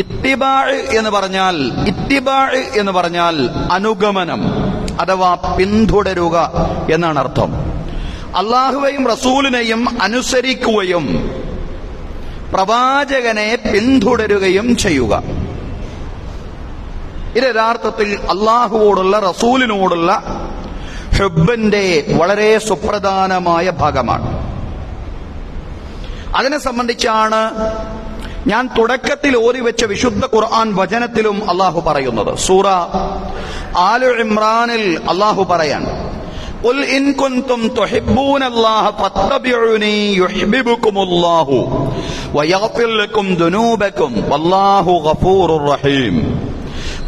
ഇത്തിബാഅ് എന്ന് പറഞ്ഞാൽ അനുഗമനം അഥവാ പിന്തുടരുക എന്നാണ് അർത്ഥം. അള്ളാഹുവെയും റസൂലിനെയും അനുസരിക്കുകയും പ്രവാചകനെ പിന്തുടരുകയും ചെയ്യുക. ഇത് യഥാർത്ഥത്തിൽ അള്ളാഹുവോടുള്ള റസൂലിനോടുള്ള ഹുബ്ബിന്റെ വളരെ സുപ്രധാനമായ ഭാഗമാണ്. അതിനെ സംബന്ധിച്ചാണ് ഞാൻ തുടക്കത്തിൽ ഓതിവെച്ച വിശുദ്ധ ഖുർആൻ വചനത്തിലും അള്ളാഹു പറയുന്നത്. സൂറ ആലു ഇമ്രാനിൽ അള്ളാഹു പറയാൻ, ഖുൽ ഇൻ കുൻതും തുഹിബ്ബൂനല്ലാഹ ഫത്തബിഊനി യുഹിബ്ബുകുമുല്ലാഹു വയഗ്ഫിർ ലക്കും ദുനൂബക്കും വല്ലാഹു ഗഫൂറുർ റഹീം.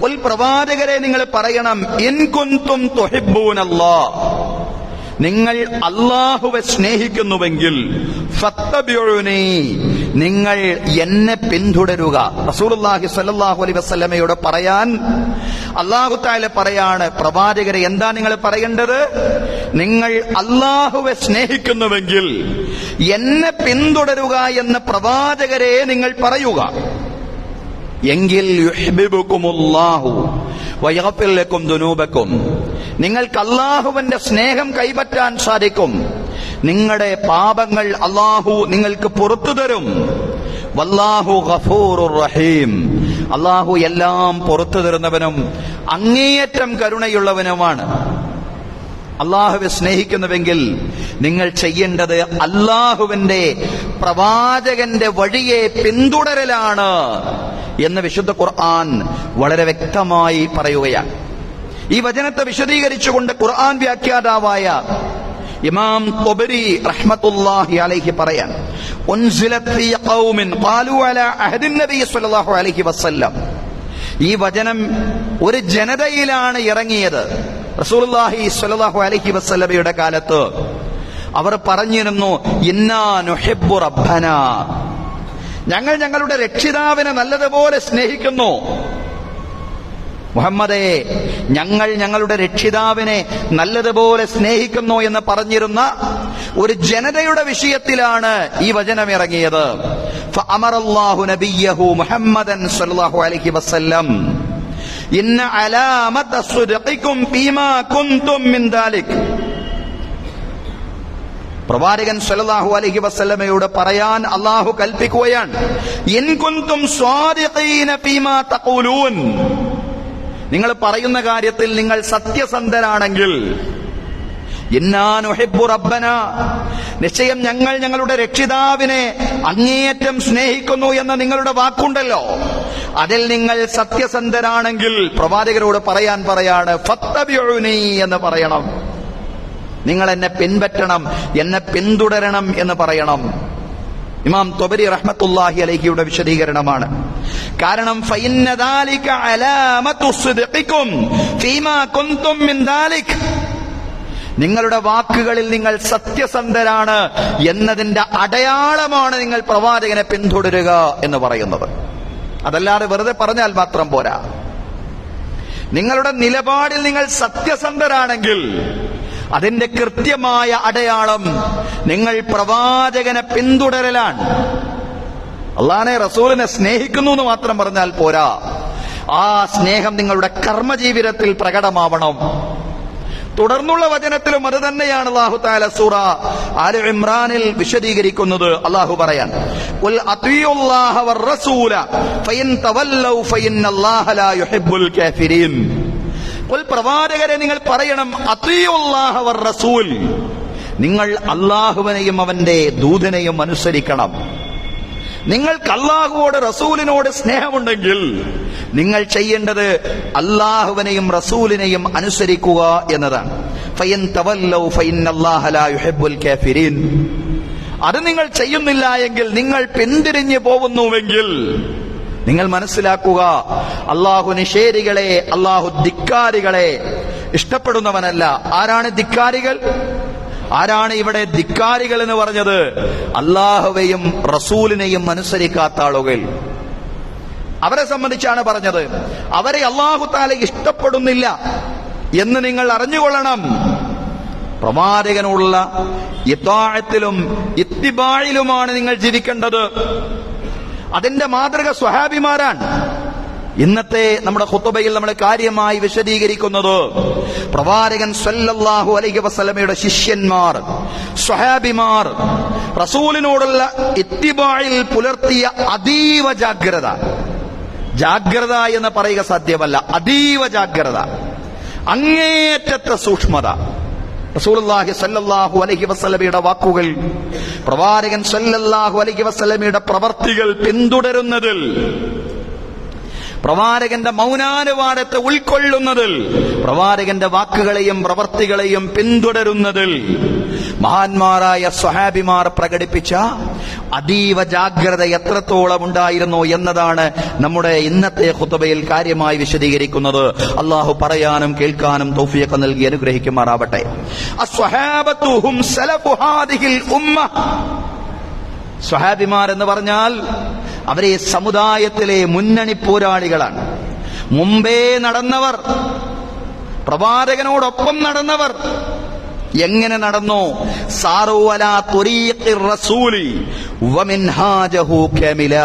ഖുൽ പ്രവാചകരെ നിങ്ങൾ പറയണം, ഇൻ കുൻതും തുഹിബ്ബൂനല്ലാഹ്, നിങ്ങൾ അല്ലാഹുവെ സ്നേഹിക്കുന്നുവെങ്കിൽ ഫത്തബിഊനി, നിങ്ങൾ എന്നെ പിന്തുടരുക. റസൂലുള്ളാഹി സ്വല്ലല്ലാഹു അലൈഹി വസല്ലമയോട് പറയാൻ അല്ലാഹു തആല പറയാണ്, പ്രവാചകരെ എന്താ നിങ്ങൾ പറയേണ്ടത്? നിങ്ങൾ അല്ലാഹുവെ സ്നേഹിക്കുന്നുവെങ്കിൽ എന്നെ പിന്തുടരുക എന്ന് പ്രവാചകരെ നിങ്ങൾ പറയുക. എങ്കിൽ യുഹിബ്ബുകുമുല്ലാഹു വയഗ്ഫിർ ലക്കും ദുനൂബക്കും, നിങ്ങൾക്ക് അല്ലാഹുവിന്റെ സ്നേഹം കൈപ്പറ്റാൻ സാധിക്കും. നിങ്ങളുടെ പാപങ്ങൾ അല്ലാഹു നിങ്ങൾക്ക് പുറത്തു തരും. വല്ലാഹു ഗഫൂറുർ റഹീം, അല്ലാഹു എല്ലാം പുറത്തു തരുന്നവനും അങ്ങേയറ്റം കരുണയുള്ളവനുമാണ്. അല്ലാഹുവെ സ്നേഹിക്കുന്നുവെങ്കിൽ നിങ്ങൾ ചെയ്യേണ്ടത് അല്ലാഹുവിന്റെ പ്രവാചകന്റെ വഴിയെ പിന്തുടരലാണ് എന്ന് വിശുദ്ധ ഖുർആൻ വളരെ വ്യക്തമായി പറയുകയാണ്. ഈ വചനത്തെ വിശദീകരിച്ചുകൊണ്ട് ഖുർആൻ വ്യാഖ്യാതാവായ ഇമാം ത്വബരി റഹ്മത്തുള്ളാഹി അലൈഹി പറയാൻ, ഉൻസിലത് ഫീ ഖൗമിൻ ഖാലു അലാ അഹദിൻ നബി സ്വല്ലല്ലാഹു അലൈഹി വസല്ലം, ഈ വചനം ഒരു ജനതയിലാണ് ഇറങ്ങിയത്. റസൂലുള്ളാഹി സ്വല്ലല്ലാഹു അലൈഹി വസല്ലമയുടെ കാലത്ത് അവർ പറഞ്ഞിരുന്നു, ഇന്നാ നുഹിബ്ബു റബ്ബനാ, ഞങ്ങൾ ഞങ്ങളുടെ രക്ഷിതാവിനെ നല്ലതുപോലെ സ്നേഹിക്കുന്നു. മുഹമ്മദേ, ഞങ്ങൾ ഞങ്ങളുടെ രക്ഷിതാവിനെ നല്ലതുപോലെ സ്നേഹിക്കുന്നു എന്ന് പറഞ്ഞിരുന്ന ഒരു ജനതയുടെ വിഷയത്തിലാണ് ഈ വചനം ഇറങ്ങിയത്. ഫഅമറല്ലാഹു നബിയഹു മുഹമ്മദൻ സ്വല്ലല്ലാഹു അലൈഹി വസല്ലം ഇന്ന അലാമത സ്ദിഖികും ഫീമാ കുൻതും മിൻ ദാലിക്, പ്രവാചകൻ സ്വല്ലല്ലാഹു അലൈഹി വസല്ലമയോട് പറയാൻ അല്ലാഹു കൽപ്പിക്കുകയാണ്, ഇൻ കുൻതും സ്വാദിഖീന ഫീമാ തഖൂലൂൻ, നിങ്ങൾ പറയുന്ന കാര്യത്തിൽ നിങ്ങൾ സത്യസന്ധരാണെങ്കിൽ, ഇന്നാ നുഹിബ്ബു റബ്ബനാ, നിശ്ചയം ഞങ്ങൾ ഞങ്ങളുടെ രക്ഷിതാവിനെ അങ്ങേയറ്റം സ്നേഹിക്കുന്നു എന്ന നിങ്ങളുടെ വാക്കുണ്ടല്ലോ, അതിൽ നിങ്ങൾ സത്യസന്ധരാണെങ്കിൽ പ്രവാചകരോട് പറയാണ് ഫത്തബിഊനി എന്ന് പറയണം. നിങ്ങൾ എന്നെ പിൻപറ്റണം, എന്നെ പിന്തുടരണം എന്ന് പറയണം. ഇമാം ത്വബരി റഹ്മത്തുള്ളാഹി അലൈഹിയുടെ വിശദീകരണമാണ്. കാരണം ഫഇന്ന ദാലിക അലാമതു സ്ദിഖികും ഫീമാ കുൻതും മിൻ ദാലിക്, നിങ്ങളുടെ വാക്കുകളിൽ നിങ്ങൾ സത്യസന്ധരാണ് എന്നതിന്റെ അടയാളമാണ് നിങ്ങൾ പ്രവാചകനെ പിന്തുടരുക എന്ന് പറയുന്നത്. അതല്ലാതെ വെറുതെ പറഞ്ഞാൽ മാത്രം പോരാ. നിങ്ങളുടെ നിലപാടിൽ നിങ്ങൾ സത്യസന്ധരാണെങ്കിൽ അതിന്റെ കൃത്യമായ അടയാളം നിങ്ങൾ പ്രവാചകനെ പിന്തുടരലാണ്. അല്ലാഹുവിനെ റസൂലിനെ സ്നേഹിക്കുന്നു എന്ന് മാത്രം പറഞ്ഞാൽ പോരാ, ആ സ്നേഹം നിങ്ങളുടെ കർമ്മജീവിതത്തിൽ പ്രകടമാവണം. തുടർന്നുള്ള വചനത്തിലും അത് തന്നെയാണ് അല്ലാഹു തആല സൂറ ആല ഇമ്രാനിൽ വിശദീകരിക്കുന്നത്. അല്ലാഹു പറയാൻ, ഖുൽ അത്വീഉല്ലാഹ വർ-റസൂല ഫഇൻ തവല്ലൗ ഫഇന്നല്ലാഹ ലാ യുഹിബ്ബുൽ കാഫിരീൻ. ഖുൽ പ്രവാചകരെ നിങ്ങൾ പറയണം, അത്വീഉല്ലാഹ വർ-റസൂൽ, നിങ്ങൾ അല്ലാഹുവിനെയും അവന്റെ ദൂതനെയും അനുസരിക്കണം. നിങ്ങൾക്ക് അല്ലാഹുവോട് റസൂലിനോട് സ്നേഹമുണ്ടെങ്കിൽ നിങ്ങൾ ചെയ്യേണ്ടത് അല്ലാഹുവിനെയും റസൂലിനെയും അനുസരിക്കുക എന്നതാണ്. ഫഇൻ തവല്ലൗ ഫഇന്നല്ലാഹ ലാ യുഹിബ്ബുൽ കാഫിരീൻ. അത് നിങ്ങൾ ചെയ്യുന്നില്ല എങ്കിൽ, നിങ്ങൾ പിന്തിരിഞ്ഞു പോകുന്നുവെങ്കിൽ നിങ്ങൾ മനസ്സിലാക്കുക, അല്ലാഹു നിഷേധികളെ, അല്ലാഹു ധിക്കാരികളെ ഇഷ്ടപ്പെടുന്നവനല്ല. ആരാണ് ധിക്കാരികൾ? ആരാണ് ഇവിടെ ധിക്കാരികൾ എന്ന് പറഞ്ഞത്? അല്ലാഹുവെയും റസൂലിനെയും അനുസരിക്കാത്ത ആളുകൾ. അവരെ സംബന്ധിച്ചാണ് പറഞ്ഞത്. അവരെ അല്ലാഹു തആല ഇഷ്ടപ്പെടുന്നില്ല എന്ന് നിങ്ങൾ അറിഞ്ഞുകൊള്ളണം. പ്രവാചകനുള്ള ഇത്താഅത്തിലും ഇത്തിബായിലുമാണ് നിങ്ങൾ ജീവിക്കേണ്ടത്. അതിന്റെ മാതൃക സ്വഹാബിമാരാണ്. ഇന്നത്തെ നമ്മുടെ ഖുത്ബയിൽ നമ്മൾ കാര്യമായി വിശദീകരിക്കുന്നത് പ്രവാചകൻ സല്ലല്ലാഹു അലൈഹി വസല്ലമയുടെ ശിഷ്യന്മാർ, സ്വഹാബിമാർ റസൂലിനോടുള്ള ഇത്തിബായിൽ പുലർത്തിയ അതീവ ജാഗ്രത. ജാഗ്രത എന്ന് പറയുക സാധ്യമല്ല, അതീവ ജാഗ്രത, അങ്ങേയറ്റത്തെ സൂക്ഷ്മത. റസൂലുള്ളാഹി സ്വല്ലല്ലാഹു അലൈഹി വസല്ലമയുടെ വാക്കുകൾ, പ്രവാചകൻ സ്വല്ലല്ലാഹു അലൈഹി വസല്ലമയുടെ പ്രവർത്തികൾ പിന്തുടരുന്നതിൽ, പ്രവാചകന്റെ മൗനാനുവാദത്തെ ഉൾക്കൊള്ളുന്നതിൽ, പ്രവാചകന്റെ വാക്കുകളെയും പ്രവർത്തികളെയും പിന്തുടരുന്നതിൽ മഹാന്മാരായ സ്വഹാബിമാർ പ്രകടിപ്പിച്ച അതീവ ജാഗ്രത എത്രത്തോളം ഉണ്ടായിരുന്നു എന്നതാണ് നമ്മുടെ ഇന്നത്തെ ഖുത്ബയിൽ കാര്യമായി വിശദീകരിക്കുന്നത്. അള്ളാഹു പറയാനും കേൾക്കാനും തൗഫീഖ് നൽകി അനുഗ്രഹിക്കുമാറാവട്ടെ. അസ്വഹാബത്തു ഹും സലഫു ഹാദിഹിൽ ഉമ്മ. സ്വഹാബിമാർ എന്ന് പറഞ്ഞാൽ അവരെ സമുദായത്തിലെ മുന്നണി പോരാളികളാണ്. മുമ്പേ നടന്നവർ, പ്രവാചകനോടൊപ്പം നടന്നവർ. എങ്ങനെ നടന്നു? സാറു അലാ ത്വരീഖിർ റസൂലി വമിൻഹാജഹു കാമില.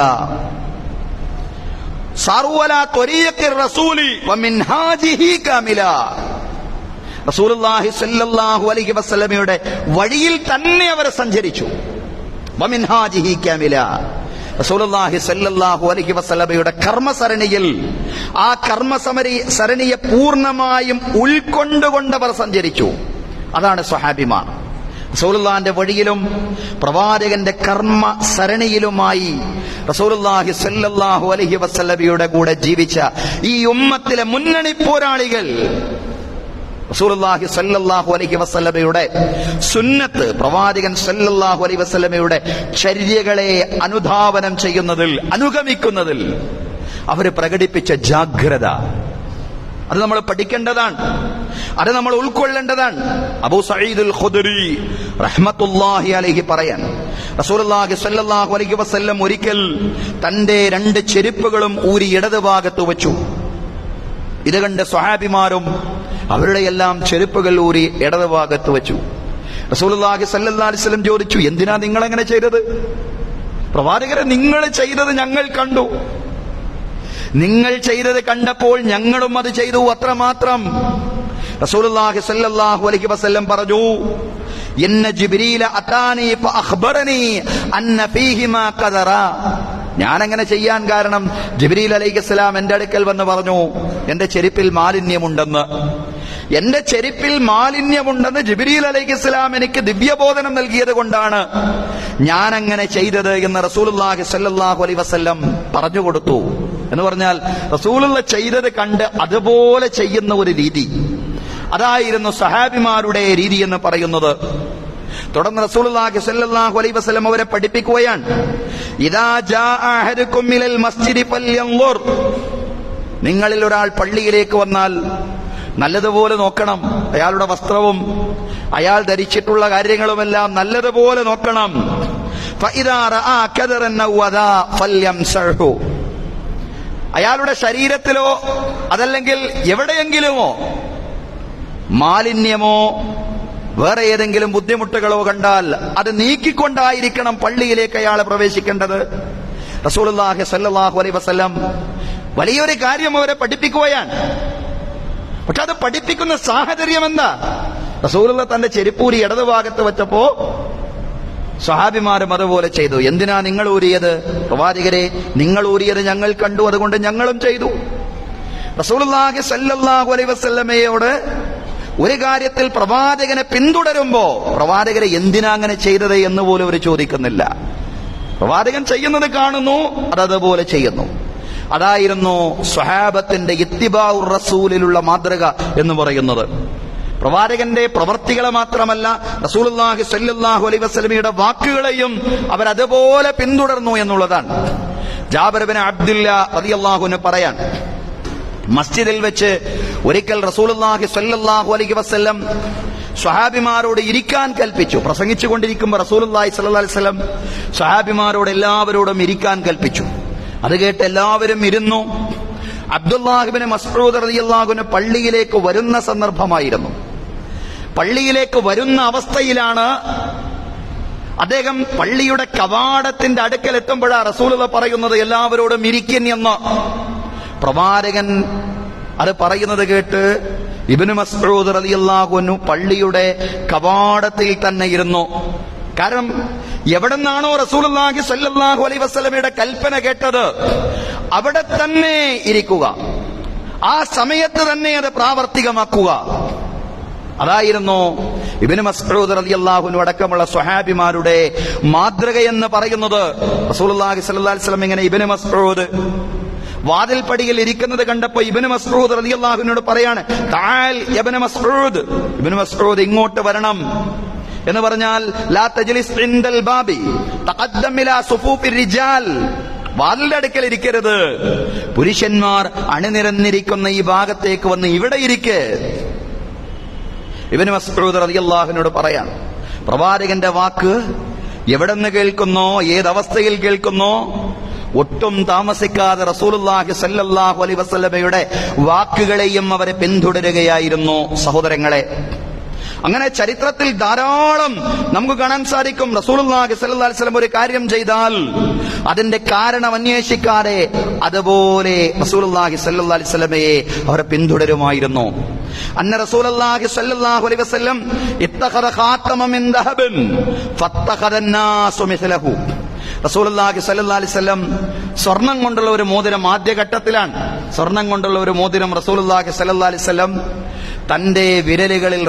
സാറു അലാ ത്വരീഖിർ റസൂലി വമിൻഹാജിഹി കാമില. റസൂലുള്ളാഹി സ്വല്ലല്ലാഹു അലൈഹി വസല്ലമയുടെ വഴിയിൽ തന്നെ അവർ സഞ്ചരിച്ചു. വമിൻഹാജിഹി കാമില. റസൂലുള്ളാഹി സ്വല്ലല്ലാഹു അലൈഹി വസല്ലമയുടെ കർമ്മസരണിയിൽ, ആ കർമ്മസരണിയെ പൂർണ്ണമായും ഉൾക്കൊണ്ടുകൊണ്ടവർ സഞ്ചരിച്ചു. അതാണ് സ്വഹാബിമാർ. റസൂലുള്ളാഹിന്റെ വഴിയിലും പ്രവാചകന്റെ കർമ്മ സരണിയിലുമായി റസൂലുള്ളാഹി സ്വല്ലല്ലാഹു അലൈഹി വസല്ലമയുടെ കൂടെ ജീവിച്ച ഈ ഉമ്മത്തിലെ മുന്നണി പോരാളികൾ റസൂലുള്ളാഹി സ്വല്ലല്ലാഹു അലൈഹി വസല്ലമയുടെ സുന്നത്ത്, പ്രവാചകൻ സ്വല്ലല്ലാഹു അലൈഹി വസല്ലമയുടെ ചര്യകളെ അനുധാവനം ചെയ്യുന്നതിൽ, അനുഗമിക്കുന്നതിൽ അവർ പ്രകടിപ്പിച്ച ജാഗ്രത, അത് നമ്മൾ പഠിക്കേണ്ടതാണ്, അത് നമ്മൾ ഉൾക്കൊള്ളേണ്ടതാണ്. അബൂ സഈദുൽ ഖുദരി റഹ്മത്തുള്ളാഹി അലൈഹി പറയാൻ, റസൂലുള്ളാഹി സ്വല്ലല്ലാഹു അലൈഹി വസല്ലം ഒരിക്കൽ തന്റെ 2 ചെരുപ്പുകളും ഊരി ഇടതുഭാഗത്ത് വെച്ചു. ഇത് കണ്ട് സ്വഹാബിമാരും അവരുടെ എല്ലാം ചെരുപ്പുകൾ ഊരി ഇടതുഭാഗത്ത് വെച്ചു. റസൂലുള്ളാഹി സ്വല്ലല്ലാഹു അലൈഹി വസല്ലം ചോദിച്ചു, എന്തിനാ നിങ്ങൾ അങ്ങനെ ചെയ്തത്? പ്രവാചകരെ, നിങ്ങൾ ചെയ്തത് ഞങ്ങൾ കണ്ടു. നിങ്ങൾ ചെയ്തത് കണ്ടപ്പോൾ ഞങ്ങളും അത് ചെയ്തു, അത്രമാത്രം. റസൂലുള്ളാഹി സ്വല്ലല്ലാഹു അലൈഹി വസല്ലം പറഞ്ഞു, ഇന്ന ജിബ്രീല അതാനി ഫഅഖ്ബറനി അന്ന ഫീഹിമാ ഖദറ. ഞാൻ അങ്ങനെ ചെയ്യാൻ കാരണം ജിബ്രീൽ അലൈഹിസ്സലാം എന്റെ അടുക്കൽ വന്ന് പറഞ്ഞു, എന്റെ ചെരുപ്പിൽ മാലിന്യമുണ്ടെന്ന്. എന്റെ ചെരുപ്പിൽ മാലിന്യമുണ്ടെന്ന് ജിബ്രീൽ അലൈഹിസ്സലാം എനിക്ക് ദിവ്യബോധനം നൽകിയത് കൊണ്ടാണ് ഞാൻ അങ്ങനെ ചെയ്തത് എന്ന് റസൂലുള്ളാഹി സ്വല്ലല്ലാഹു അലൈഹി വസല്ലം പറഞ്ഞു കൊടുത്തു. എന്ന് പറഞ്ഞാൽ റസൂലുള്ള ചെയ്തത് കണ്ട് അതുപോലെ ചെയ്യുന്ന ഒരു രീതി, അതായിരുന്നു സഹാബിമാരുടെ രീതി എന്ന് പറയുന്നത്. തുടർന്ന് റസൂലുള്ളാഹി സ്വല്ലല്ലാഹു അലൈഹി വസല്ലം അവരെ പഠിപ്പിക്കുകയാണ്, ഇദാ ജാഅ അഹദുകും മിനൽ മസ്ജിദി ഫൽയൻദുർ. നിങ്ങളിൽ ഒരാൾ പള്ളിയിലേക്ക് വന്നാൽ നല്ലതുപോലെ നോക്കണം. അയാളുടെ വസ്ത്രവും അയാൾ ധരിച്ചിട്ടുള്ള കാര്യങ്ങളുമെല്ലാം നല്ലതുപോലെ നോക്കണം. ഫഇദാ റആ കദറൻ ഔ വദാ ഫൽയംസഹു. അയാളുടെ ശരീരത്തിലോ അതല്ലെങ്കിൽ എവിടെയെങ്കിലുമോ മാലിന്യമോ വേറെ ഏതെങ്കിലും ബുദ്ധിമുട്ടുകളോ കണ്ടാൽ അത് നീക്കിക്കൊണ്ടായിരിക്കണം പള്ളിയിലേക്ക് അയാൾ പ്രവേശിക്കേണ്ടത്. റസൂലുള്ളാഹി സ്വല്ലല്ലാഹു അലൈഹി വസല്ലം വലിയൊരു കാര്യം അവരെ പഠിപ്പിക്കുകയാണ്. പക്ഷെ അത് പഠിപ്പിക്കുന്ന സാഹചര്യം എന്താ? റസൂലുള്ള തന്റെ ചെരുപ്പൂരി ഇടതുഭാഗത്ത് വെച്ചപ്പോ സ്വഹാബിമാരും അതുപോലെ ചെയ്തു. എന്തിനാ നിങ്ങൾ ഊരിയത്? പ്രവാചകരെ, നിങ്ങൾ ഊരിയത് ഞങ്ങൾ കണ്ടു, അതുകൊണ്ട് ഞങ്ങളും ചെയ്തു. റസൂലുള്ളാഹി സ്വല്ലല്ലാഹു അലൈഹി വസല്ലമയോട് ഒരു കാര്യത്തിൽ പ്രവാചകനെ പിന്തുടരുമ്പോ പ്രവാചകരെ എന്തിനാ അങ്ങനെ ചെയ്തത് എന്ന് പോലും അവർ ചോദിക്കുന്നില്ല. പ്രവാചകൻ ചെയ്യുന്നത് കാണുന്നു, അതതുപോലെ ചെയ്യുന്നു. അതായിരുന്നു സ്വഹാബത്തിന്റെ ഇത്തിബാഉർ റസൂലിലുള്ള മാതൃക എന്ന് പറയുന്നത്. പ്രവാചകന്റെ പ്രവർത്തികളെ മാത്രമല്ല, റസൂലുള്ളാഹി സ്വല്ലല്ലാഹു അലൈഹി വസല്ലമയുടെ വാക്കുകളെയും അവരതുപോലെ പിന്തുടർന്നു എന്നുള്ളതാണ്. ജാബിർ ഇബ്നു അബ്ദുല്ലാ റളിയല്ലാഹു അൻഹു പറയാൻ, മസ്ജിദിൽ വെച്ച് ഒരിക്കൽ റസൂലുള്ളാഹി സ്വല്ലല്ലാഹു അലൈഹി വസല്ലം സ്വഹാബിമാരോട് ഇരിക്കാൻ കൽപ്പിച്ചു. പ്രസംഗിച്ചുകൊണ്ടിരിക്കുമ്പോൾ റസൂലുള്ളാഹി സ്വല്ലല്ലാഹു അലൈഹി വസല്ലം സ്വഹാബിമാരോട് എല്ലാവരോടും ഇരിക്കാൻ കൽപ്പിച്ചു. അത് കേട്ട് എല്ലാവരും ഇരുന്നു. അബ്ദുല്ലാഹ് ഇബ്നു മസ്ഊദ് റളിയല്ലാഹു അൻഹു പള്ളിയിലേക്ക് വരുന്ന സന്ദർഭമായിരുന്നു. പള്ളിയിലേക്ക് വരുന്ന അവസ്ഥയിലാണ് അദ്ദേഹം പള്ളിയുടെ കവാടത്തിന്റെ അടുക്കൽ എത്തുമ്പോഴാണ് റസൂലുള്ളാഹി പറയുന്നത് എല്ലാവരോടും ഇരിക്കൻ എന്ന്. പ്രവാചകൻ അത് പറയുന്നത് കേട്ട് ഇബ്നു മസ്ഊദ് റളിയല്ലാഹു അൻഹു പള്ളിയുടെ കവാടത്തിൽ തന്നെ ഇരുന്നു. കാരണം എവിടെന്നാണോ റസൂലുള്ളാഹി സ്വല്ലല്ലാഹു അലൈഹി വസല്ലമയുടെ കൽപ്പന കേട്ടത് അവിടെ തന്നെ ഇരിക്കുക, ആ സമയത്ത് തന്നെ അത് പ്രാവർത്തികമാക്കുക. അതായിരുന്നു ഇബ്നു മസ്ഊദ് റളിയല്ലാഹു അൻഹു അടക്കമുള്ള സ്വഹാബിമാരുടെ മാതൃകയെന്ന് പറയുന്നത്. റസൂലുള്ളാഹി സ്വല്ലല്ലാഹു അലൈഹി വസല്ലം ഇങ്ങനെ ഇബ്നു മസ്ഊദ് വാതിൽപ്പടിയിൽ ഇരിക്കുന്നത് കണ്ടപ്പോ ഇബ്നു മസ്ഊദ് റളിയല്ലാഹു അൻഹുവിനോട് പറയാണ്, തആൽ ഇബ്നു മസ്ഊദ്, ഇബ്നു മസ്ഊദ് ഇങ്ങോട്ട് വരണം എന്ന് പറഞ്ഞാൽ ലാ തജ്ലിസ് ഇൻദൽ ബാബി തഖദ്ദം ഇലാ സുഫൂഫിർ റിജാൽ, വാതിലിന്റെ അടുക്കൽ ഇരിക്കരുത്, പുരുഷന്മാർ അണിനിരന്നിരിക്കുന്ന ഈ ഭാഗത്തേക്ക് വന്ന് ഇവിടെ ഇരിക്ക്. ഇബ്നു മസ്ഊദ് റളിയല്ലാഹു അൻഹുവിനോട് പറയാണ്. പ്രവാചകന്റെ വാക്ക് എവിടെന്ന് കേൾക്കുന്നോ, ഏതവസ്ഥയിൽ കേൾക്കുന്നോ, ഒട്ടും താമസിക്കാതെ റസൂലുള്ളാഹി സ്വല്ലല്ലാഹു അലൈഹി വസല്ലമയുടെ വാക്കുകളെയും അവരെ പിന്തുടരുകയായിരുന്നു. സഹോദരങ്ങളെ, അങ്ങനെ ചരിത്രത്തിൽ ധാരാളം നമുക്ക് കാണാൻ സാധിക്കും. റസൂലുള്ളാഹി സ്വല്ലല്ലാഹു അലൈഹി വസല്ലം ഒരു കാര്യം ചെയ്താൽ അതിന്റെ കാരണം അന്വേഷിക്കാതെ അതുപോലെ റസൂലുള്ളാഹി സ്വല്ലല്ലാഹു അലൈഹി വസല്ലമയെ അവർ പിന്തുടരുമായിരുന്നു. അന്ന റസൂലുള്ളാഹി സ്വല്ലല്ലാഹു അലൈഹി വസല്ലം ഇത്തഖദ ഖാതമൻ മിൻ ദഹബിൻ ഫത്തഖദ അന്നാസു മിസ്ലഹു. റസൂലുള്ളാഹി സ്വല്ലല്ലാഹു അലൈഹി വസല്ലം സ്വർണം കൊണ്ടുള്ള ഒരു മോതിരം ആദ്യഘട്ടത്തിലാണ്. സ്വർണം കൊണ്ടുള്ള ഒരു മോതിരം റസൂലുള്ളാഹി സ്വല്ലല്ലാഹു അലൈഹി വസല്ലം തന്റെ വിരലുകളിൽ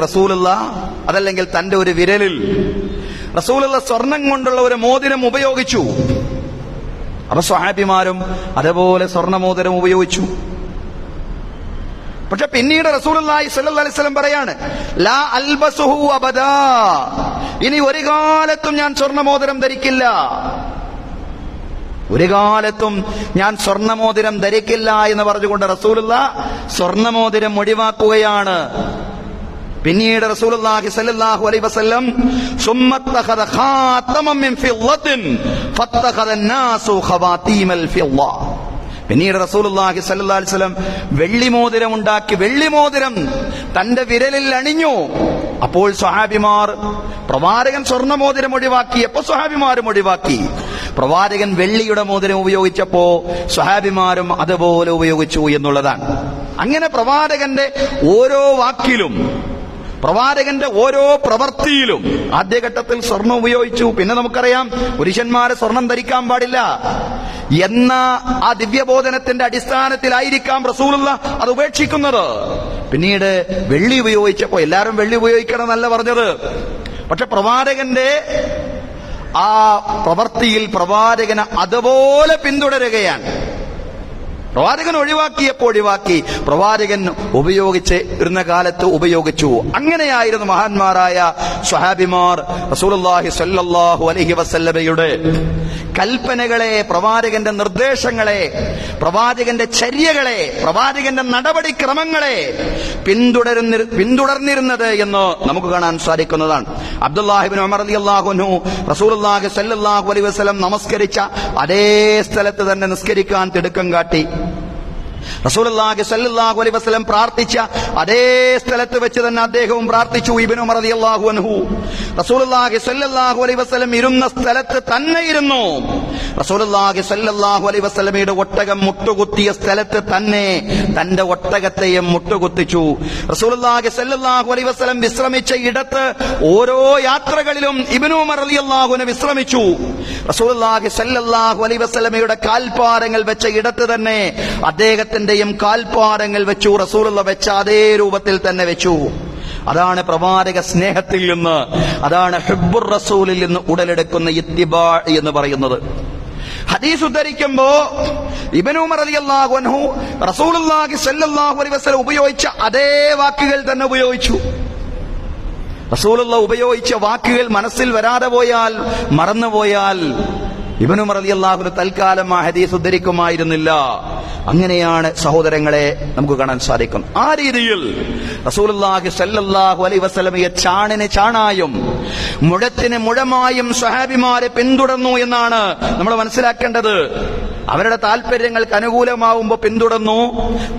അതല്ലെങ്കിൽ തന്റെ ഒരു വിരലിൽ റസൂലുള്ള സ്വർണം കൊണ്ടുള്ള ഒരു മോതിരം ഉപയോഗിച്ചു. അപ്പൊ സ്വഹാബിമാരും അതുപോലെ സ്വർണ്ണമോതിരം ഉപയോഗിച്ചു. പക്ഷെ പിന്നീട് റസൂലുള്ളാഹി സ്വല്ലല്ലാഹു അലൈഹി വസല്ലം പറയാണ്, ലാ അൽബസുഹു അബദാ, ഇനി ഒരു കാലത്തും ഞാൻ സ്വർണ്ണമോതിരം ധരിക്കില്ല, ഒരു കാലത്തും ഞാൻ സ്വർണ്ണമോതിരം ധരിക്കില്ല എന്ന് പറഞ്ഞുകൊണ്ട് റസൂലുള്ളാഹി സ്വർണ്ണമോതിരം ഒഴിവാക്കുകയാണ്. പിന്നീട് റസൂലുള്ളാഹി സ്വല്ലല്ലാഹു അലൈഹി വസല്ലം സുമ്മത്തഖദ ഖാതമൻ മിൻ ഫിദ്ദത്തിൻ ഫത്തഖദ അന്നാസു ഖവാതീമൽ ഫിദ്ദ. പിന്നീട് റസൂലുള്ളാഹി സ്വല്ലല്ലാഹു അലൈഹി വസല്ലം വെള്ളിമോതിരം ഉണ്ടാക്കി, വെള്ളിമോതിരം തന്റെ വിരലിൽ അണിഞ്ഞു. അപ്പോൾ സ്വഹാബിമാർ, പ്രവാചകൻ സ്വർണ്ണമോതിരം ഒഴിവാക്കിയപ്പോ സ്വഹാബിമാരും ഒഴിവാക്കി. പ്രവാചകൻ വെള്ളിയുടെ മോതിരം ഉപയോഗിച്ചപ്പോ സ്വഹാബിമാരും അതുപോലെ ഉപയോഗിച്ചു എന്നുള്ളതാണ്. അങ്ങനെ പ്രവാചകന്റെ ഓരോ വാക്കിലും, പ്രവാചകന്റെ ഓരോ പ്രവൃത്തിയിലും ആദ്യഘട്ടത്തിൽ സ്വർണം ഉപയോഗിച്ചു. പിന്നെ നമുക്കറിയാം പുരുഷന്മാരെ സ്വർണം ധരിക്കാൻ പാടില്ല എന്ന ആ ദിവ്യബോധനത്തിന്റെ അടിസ്ഥാനത്തിലായിരിക്കാം റസൂലുള്ളാഹി അത് ഉപേക്ഷിക്കുന്നത്. പിന്നീട് വെള്ളി ഉപയോഗിച്ചപ്പോ എല്ലാവരും വെള്ളി ഉപയോഗിക്കണം എന്നല്ല പറഞ്ഞത്. പക്ഷെ പ്രവാചകന്റെ ആ പ്രവൃത്തിയിൽ പ്രവാചകനെ അതുപോലെ പിന്തുടരുകയാണ്. പ്രവാചകൻ ഒഴിവാക്കിയപ്പോൾ ഒഴിവാക്കി, പ്രവാചകൻ ഉപയോഗിച്ചിരുന്ന കാലത്ത് ഉപയോഗിച്ചു. അങ്ങനെയായിരുന്നു മഹാന്മാരായ സ്വഹാബിമാർ റസൂലുള്ളാഹി സ്വല്ലല്ലാഹു അലൈഹി വസല്ലമയുടെ കൽപ്പനകളെ, പ്രവാചകന്റെ നിർദ്ദേശങ്ങളെ, പ്രവാചകന്റെ ചര്യകളെ, പ്രവാചകന്റെ നടപടിക്രമങ്ങളെ പിന്തുടർന്നിരുന്നത് എന്ന് നമുക്ക് കാണാൻ സാധിക്കുന്നതാണ്. അബ്ദുല്ലാഹി ഇബ്നു ഉമർ റളിയല്ലാഹു അൻഹു റസൂലുള്ളാഹി സ്വല്ലല്ലാഹു അലൈഹി വസല്ലം നമസ്കരിച്ച അതേ സ്ഥലത്ത് തന്നെ നിസ്കരിക്കാൻ തിടുക്കം കാട്ടി. റസൂലുള്ളാഹി സ്വല്ലല്ലാഹു അലൈഹി വസല്ലം പ്രാർത്ഥിച്ച അതേ സ്ഥലത്ത് വെച്ച് തന്നെ അദ്ദേഹവും പ്രാർത്ഥിച്ചു. ഇബ്നു ഉമർ റളിയല്ലാഹു അൻഹു റസൂലുള്ളാഹി സ്വല്ലല്ലാഹു അലൈഹി വസല്ലം ഇരുന്ന സ്ഥലത്ത് തന്നെ ഇരുന്നു. റസൂലുള്ളാഹി സ്വല്ലല്ലാഹു അലൈഹി വസല്ലമയുടെ ഒട്ടകം മുട്ടുകുത്തിയ സ്ഥലത്ത് തന്നെ തന്റെ ഒട്ടകത്തെയും മുട്ടുകുത്തിച്ചു. റസൂലുള്ളാഹി സ്വല്ലല്ലാഹു അലൈഹി വസല്ലം വിശ്രമിച്ച ഇടത്ത് ഓരോ യാത്രകളിലും ഇബ്നു ഉമർ റളിയല്ലാഹു അൻഹു വിശ്രമിച്ചു. റസൂലുള്ളാഹി സ്വല്ലല്ലാഹു അലൈഹി വസല്ലമയുടെ കാൽപ്പാദങ്ങൾ വെച്ച ഇടത്ത് തന്നെ അദ്ദേഹത്തിന്റെയും കാൽപ്പാദങ്ങൾ വെച്ചു. റസൂലുള്ളാഹി വെച്ച അതേ രൂപത്തിൽ തന്നെ വെച്ചു. അതാണ് പ്രവാചക സ്നേഹത്തിൽ നിന്ന്, അതാണ് ഹുബ്ബുർ റസൂലിൽ നിന്ന് ഉടലെടുക്കുന്ന ഇത്തിബാ എന്ന് പറയുന്നത്. ഹദീസ് ഉദ്ധരിക്കുമ്പോ ഇബ്നു ഉമർ റളിയല്ലാഹു അൻഹു റസൂലുള്ളാഹി സ്വല്ലല്ലാഹു അലൈഹി വസല്ലം ഉപയോഗിച്ച അതേ വാക്കുകൾ തന്നെ ഉപയോഗിച്ചു. റസൂലുള്ളാഹി ഉപയോഗിച്ച വാക്കുകൾ മനസ്സിൽ വരാതെ പോയാൽ, മറന്നുപോയാൽ ഇബ്നു ഉമർ റളിയല്ലാഹു അൻഹു തൽക്കാലം ആ ഹദീസ് ഉദ്ധരിക്കുമായിരുന്നില്ല. അങ്ങനെയാണ് സഹോദരങ്ങളെ നമുക്ക് കാണാൻ സാധിക്കും. ആ രീതിയിൽ റസൂലുള്ളാഹി സ്വല്ലല്ലാഹു അലൈഹി വസല്ലമയെ ചാണിന് ചാണായും മുഴത്തിന് മുഴമായും സ്വഹാബിമാരെ പിന്തുടർന്നു എന്നാണ് നമ്മൾ മനസ്സിലാക്കേണ്ടത്. അവരുടെ താല്പര്യങ്ങൾക്ക് അനുകൂലമാവുമ്പോ പിന്തുടർന്നു,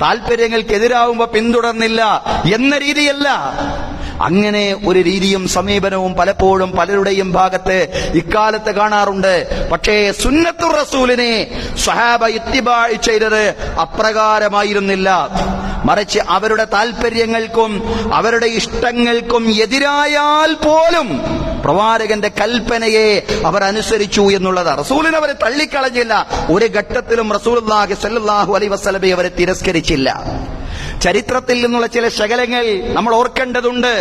താല്പര്യങ്ങൾക്കെതിരാവുമ്പോ പിന്തുടർന്നില്ല എന്ന രീതിയല്ല. അങ്ങനെ ഒരു രീതിയും സമീപനവും പലപ്പോഴും പലരുടെയും ഭാഗത്ത് ഇക്കാലത്ത് കാണാറുണ്ട്. പക്ഷേ സുന്നത്തുർ റസൂലിനെ സ്വഹാബ ഇത്തിബാ ചെയ്തത് അപ്രകാരമായിരുന്നില്ല. മറിച്ച് അവരുടെ താൽപര്യങ്ങൾക്കും അവരുടെ ഇഷ്ടങ്ങൾക്കും എതിരായാൽ പോലും പ്രവാചകന്റെ കൽപ്പനയെ അവർ അനുസരിച്ചു എന്നുള്ളത്. റസൂലിനെ അവരെ തള്ളിക്കളഞ്ഞില്ല. ഒരു ഘട്ടത്തിലും റസൂലുള്ളാഹി സ്വല്ലല്ലാഹു അലൈഹി വസല്ലമയെ അവരെ തിരസ്കരിച്ചില്ല. ചരിത്രത്തിൽ നിന്നുള്ള ചില ശകലങ്ങൾ നമ്മൾ ഓർക്കേണ്ടതുണ്ട്.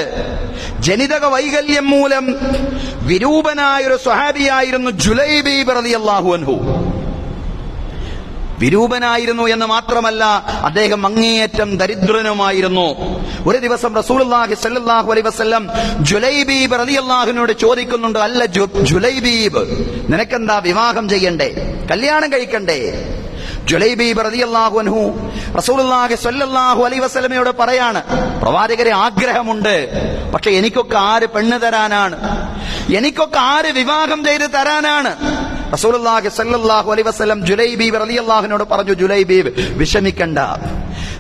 ജനിതക വൈകല്യം മൂലം വിരൂപനായൊരു സ്വഹാബിയായിരുന്നു ജുലൈബീബ് റളിയല്ലാഹു അൻഹു. വിരൂപനായിരുന്നു എന്ന് മാത്രമല്ല, അദ്ദേഹം അങ്ങേയറ്റം ദരിദ്രനുമായിരുന്നു. ഒരു ദിവസം റസൂലുള്ളാഹി സ്വല്ലല്ലാഹു അലൈഹി വസല്ലം ജുലൈബീബ് റളിയല്ലാഹുവിനോട് ചോദിക്കുന്നുണ്ട്, അല്ല ജുലൈബീബ്, നിനക്കെന്താ വിവാഹം ചെയ്യണ്ടേ, കല്യാണം കഴിക്കണ്ടേ? ജുലൈബീബ് റളിയല്ലാഹു അൻഹു റസൂലുള്ളാഹി സ്വല്ലല്ലാഹു അലൈഹി വസല്ലമയോട് പറയാണ്, പ്രവാചകരെ ആഗ്രഹമുണ്ട്, പക്ഷെ എനിക്കൊക്കെ ആര് പെണ്ണ് തരാനാണ്, എനിക്കൊക്കെ ആര് വിവാഹം ചെയ്ത് തരാനാണ്? റസൂലുള്ളാഹി സ്വല്ലല്ലാഹു അലൈഹി വസല്ലം ജുലൈബീബ് റളിയല്ലാഹുവിനോട് പറഞ്ഞു, ജുലൈബീബ് വിഷമിക്കണ്ട,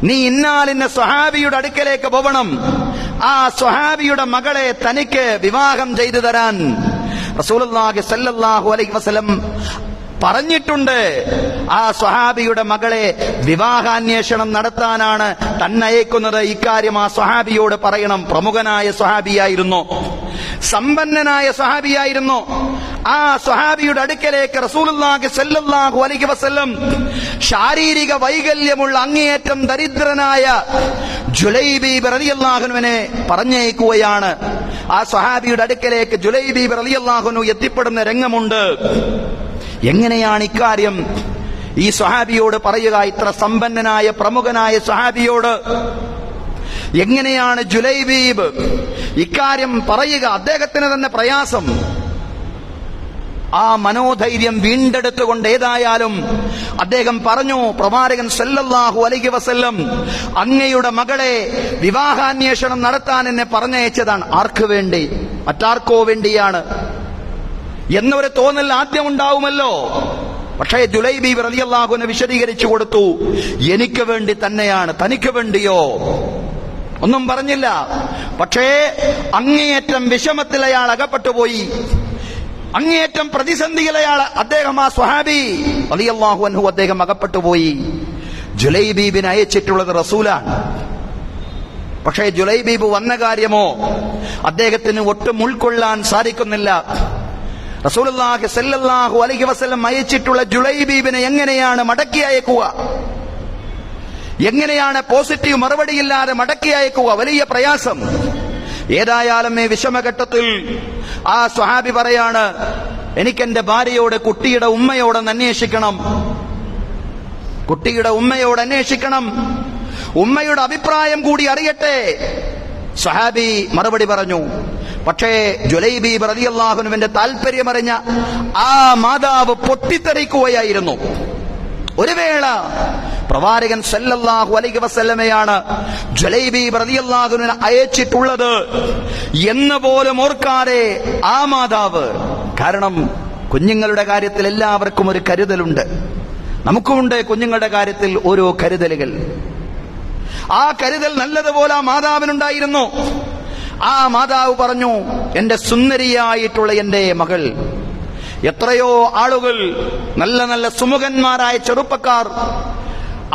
നീ ഇന്നാലിന്ന സ്വഹാബിയുടെ അടുക്കലേക്ക് പോകണം, ആ സ്വഹാബിയുടെ മകളെ തനിക്ക് വിവാഹം ചെയ്തു തരാൻ റസൂലുള്ളാഹി സ്വല്ലല്ലാഹു അലൈഹി വസല്ലം പറഞ്ഞിട്ടുണ്ട്. ആ സ്വഹാബിയുടെ മകളെ വിവാഹാന്വേഷണം നടത്താനാണ് തന്നയക്കുന്നത്. ഇക്കാര്യം ആ സ്വഹാബിയോട് പറയണം. പ്രമുഖനായ സ്വഹാബിയായിരുന്നു, സമ്പന്നനായ സ്വഹാബിയായിരുന്നു. ആ സ്വഹാബിയുടെ അടുക്കലേക്ക് റസൂലുള്ളാഹി സ്വല്ലല്ലാഹു അലൈഹി വസല്ലം ശാരീരിക വൈകല്യമുള്ള അങ്ങേയറ്റം ദരിദ്രനായ ജുലൈബീബ് റളിയല്ലാഹുവിനെ പറഞ്ഞയക്കുകയാണ്. ആ സ്വഹാബിയുടെ അടുക്കലേക്ക് ജുലൈബീബ് റളിയല്ലാഹു എത്തിപ്പെടുന്ന രംഗമുണ്ട്. എങ്ങനെയാണ് ഇക്കാര്യം ഈ സ്വഹാബിയോട് പറയുക? ഇത്ര സമ്പന്നനായ പ്രമുഖനായ സ്വഹാബിയോട് എങ്ങനെയാണ് ജുലൈബീബ് ഇക്കാര്യം പറയുക? അദ്ദേഹത്തിന് തന്നെ പ്രയാസം. ആ മനോധൈര്യം വീണ്ടെടുത്തുകൊണ്ട് ഏതായാലും അദ്ദേഹം പറഞ്ഞു, പ്രവാചകൻ സല്ലല്ലാഹു അലൈഹി വസല്ലം അങ്ങയുടെ മകളെ വിവാഹാന്വേഷണം നടത്താൻ എന്നെ പറഞ്ഞയച്ചതാണ്. ആർക്ക് വേണ്ടി? മറ്റാർക്കോ വേണ്ടിയാണ് എന്നൊരു തോന്നൽ ആദ്യം ഉണ്ടാവുമല്ലോ. പക്ഷേ ജുലൈബീബ് റളിയല്ലാഹു അൻഹു വിശദീകരിച്ചു കൊടുത്തു, എനിക്ക് വേണ്ടി തന്നെയാണ്, തനിക്ക് വേണ്ടിയോ? ഒന്നും പറഞ്ഞില്ല. പക്ഷേ അങ്ങേയറ്റം വിഷമത്തിൽ അയാൾ അകപ്പെട്ടുപോയി, അങ്ങേയറ്റം പ്രതിസന്ധിയിൽ അദ്ദേഹം ആ സ്വഹാബി റളിയല്ലാഹു അൻഹു അദ്ദേഹം അകപ്പെട്ടുപോയി. ജുലൈബീബിനെ അയച്ചിട്ടുള്ളത് റസൂലാണ്. പക്ഷേ ജുലൈബീബ് വന്ന കാര്യമോ അദ്ദേഹത്തിന് ഒട്ടും ഉൾക്കൊള്ളാൻ സാധിക്കുന്നില്ല. റസൂലുള്ളാഹി സ്വല്ലല്ലാഹു അലൈഹി വസല്ലം അയച്ചിട്ടുള്ള ജുലൈബീബിനെ എങ്ങനെയാണ് മടക്കി അയക്കുക? എങ്ങനെയാണ് പോസിറ്റീവ് മറുപടിയില്ലാതെ മടക്കി അയക്കുക? വലിയ പ്രയാസം. ഏതായാലും ഈ വിഷമഘട്ടത്തിൽ ആ സ്വഹാബി പറയാണ്, എനിക്കെന്റെ ഭാര്യയോട് കുട്ടിയുടെ ഉമ്മയോടൊന്ന് അന്വേഷിക്കണം, കുട്ടിയുടെ ഉമ്മയോട് അന്വേഷിക്കണം, ഉമ്മയുടെ അഭിപ്രായം കൂടി അറിയട്ടെ. സ്വഹാബി മറുപടി പറഞ്ഞു. പക്ഷേ ജുലൈബീബ് റളിയല്ലാഹു അൻഹുവിന്റെ താല്പര്യമറിഞ്ഞ ആ മാതാവ് പൊട്ടിത്തെറിക്കുകയായിരുന്നു. ഒരു വേള പ്രവാചകൻ സല്ലല്ലാഹു അലൈഹി വസല്ലമയാണ് ജുലൈബീബ് റളിയല്ലാഹു അൻഹുവിനെ അയച്ചിട്ടുള്ളത് എന്ന് പോലും ഓർക്കാതെ ആ മാതാവ്, കാരണം കുഞ്ഞുങ്ങളുടെ കാര്യത്തിൽ എല്ലാവർക്കും ഒരു കരുതലുണ്ട്, നമുക്കുമുണ്ട് കുഞ്ഞുങ്ങളുടെ കാര്യത്തിൽ ഓരോ കരുതലുകൾ. ആ കരുതൽ നല്ലതുപോലെ ആ മാതാവിനുണ്ടായിരുന്നു. ആ മാതാവ് പറഞ്ഞു, എന്റെ സുന്ദരിയായിട്ടുള്ള എന്റെ മകൾ, എത്രയോ ആളുകൾ, നല്ല നല്ല സുമുഖന്മാരായ ചെറുപ്പക്കാർ,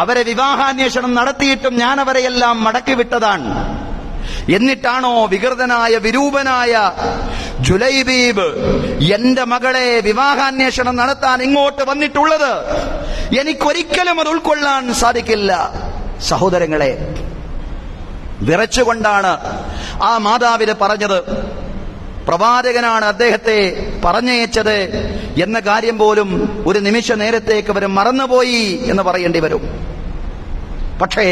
അവരെ വിവാഹാന്വേഷണം നടത്തിയിട്ടും ഞാൻ അവരെയെല്ലാം മടക്കി വിട്ടതാണ്. എന്നിട്ടാണോ വികൃതനായ വിരൂപനായ ജുലൈബീബ് എന്റെ മകളെ വിവാഹാന്വേഷണം നടത്താൻ ഇങ്ങോട്ട് വന്നിട്ടുള്ളത്? എനിക്കൊരിക്കലും അത് ഉൾക്കൊള്ളാൻ സാധിക്കില്ല. സഹോദരങ്ങളെ, വിറച്ചുകൊണ്ടാണ് ആ മാതാവിന് പറഞ്ഞത്. പ്രവാചകനാണ് അദ്ദേഹത്തെ പറഞ്ഞയച്ചത് എന്ന കാര്യം പോലും ഒരു നിമിഷ നേരത്തേക്ക് അവർ മറന്നുപോയി എന്ന് പറയേണ്ടി വരും. പക്ഷേ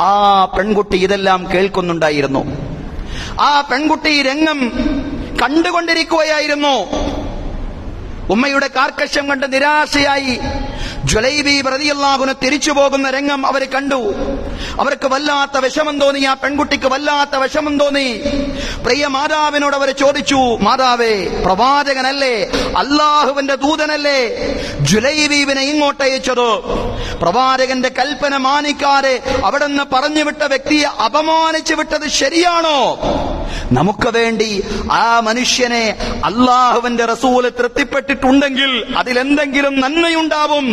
ആ പെൺകുട്ടി ഇതെല്ലാം കേൾക്കുന്നുണ്ടായിരുന്നു. ആ പെൺകുട്ടി രംഗം കണ്ടുകൊണ്ടിരിക്കുകയായിരുന്നു. ഉമ്മയുടെ കാർക്കശ്യം കണ്ട് നിരാശയായി ജുലൈബീബ് റളിയല്ലാഹു അൻഹു തിരിച്ചു പോകുന്ന രംഗം അവർ കണ്ടു. അവർക്ക് വല്ലാത്ത വിഷമം തോന്നി. ആ പെൺകുട്ടിക്ക് വല്ലാത്ത വിഷമം തോന്നി. പ്രിയ മാതാവിനോട് അവർ ചോദിച്ചു, മാതാവേ, പ്രവാചകനല്ലേ, അള്ളാഹുവിന്റെ ദൂതനല്ലേ ജുലൈബീബിനെ ഇങ്ങോട്ട് അയച്ചത്? പ്രവാചകന്റെ കൽപ്പന മാനിക്കാതെ അവിടുന്ന് പറഞ്ഞു വിട്ട വ്യക്തിയെ അപമാനിച്ചു വിട്ടത് ശരിയാണോ? നമുക്ക് വേണ്ടി ആ മനുഷ്യനെ അള്ളാഹുവിന്റെ റസൂല് തൃപ്തിപ്പെട്ടിട്ടുണ്ടെങ്കിൽ അതിലെന്തെങ്കിലും നന്മയുണ്ടാവും.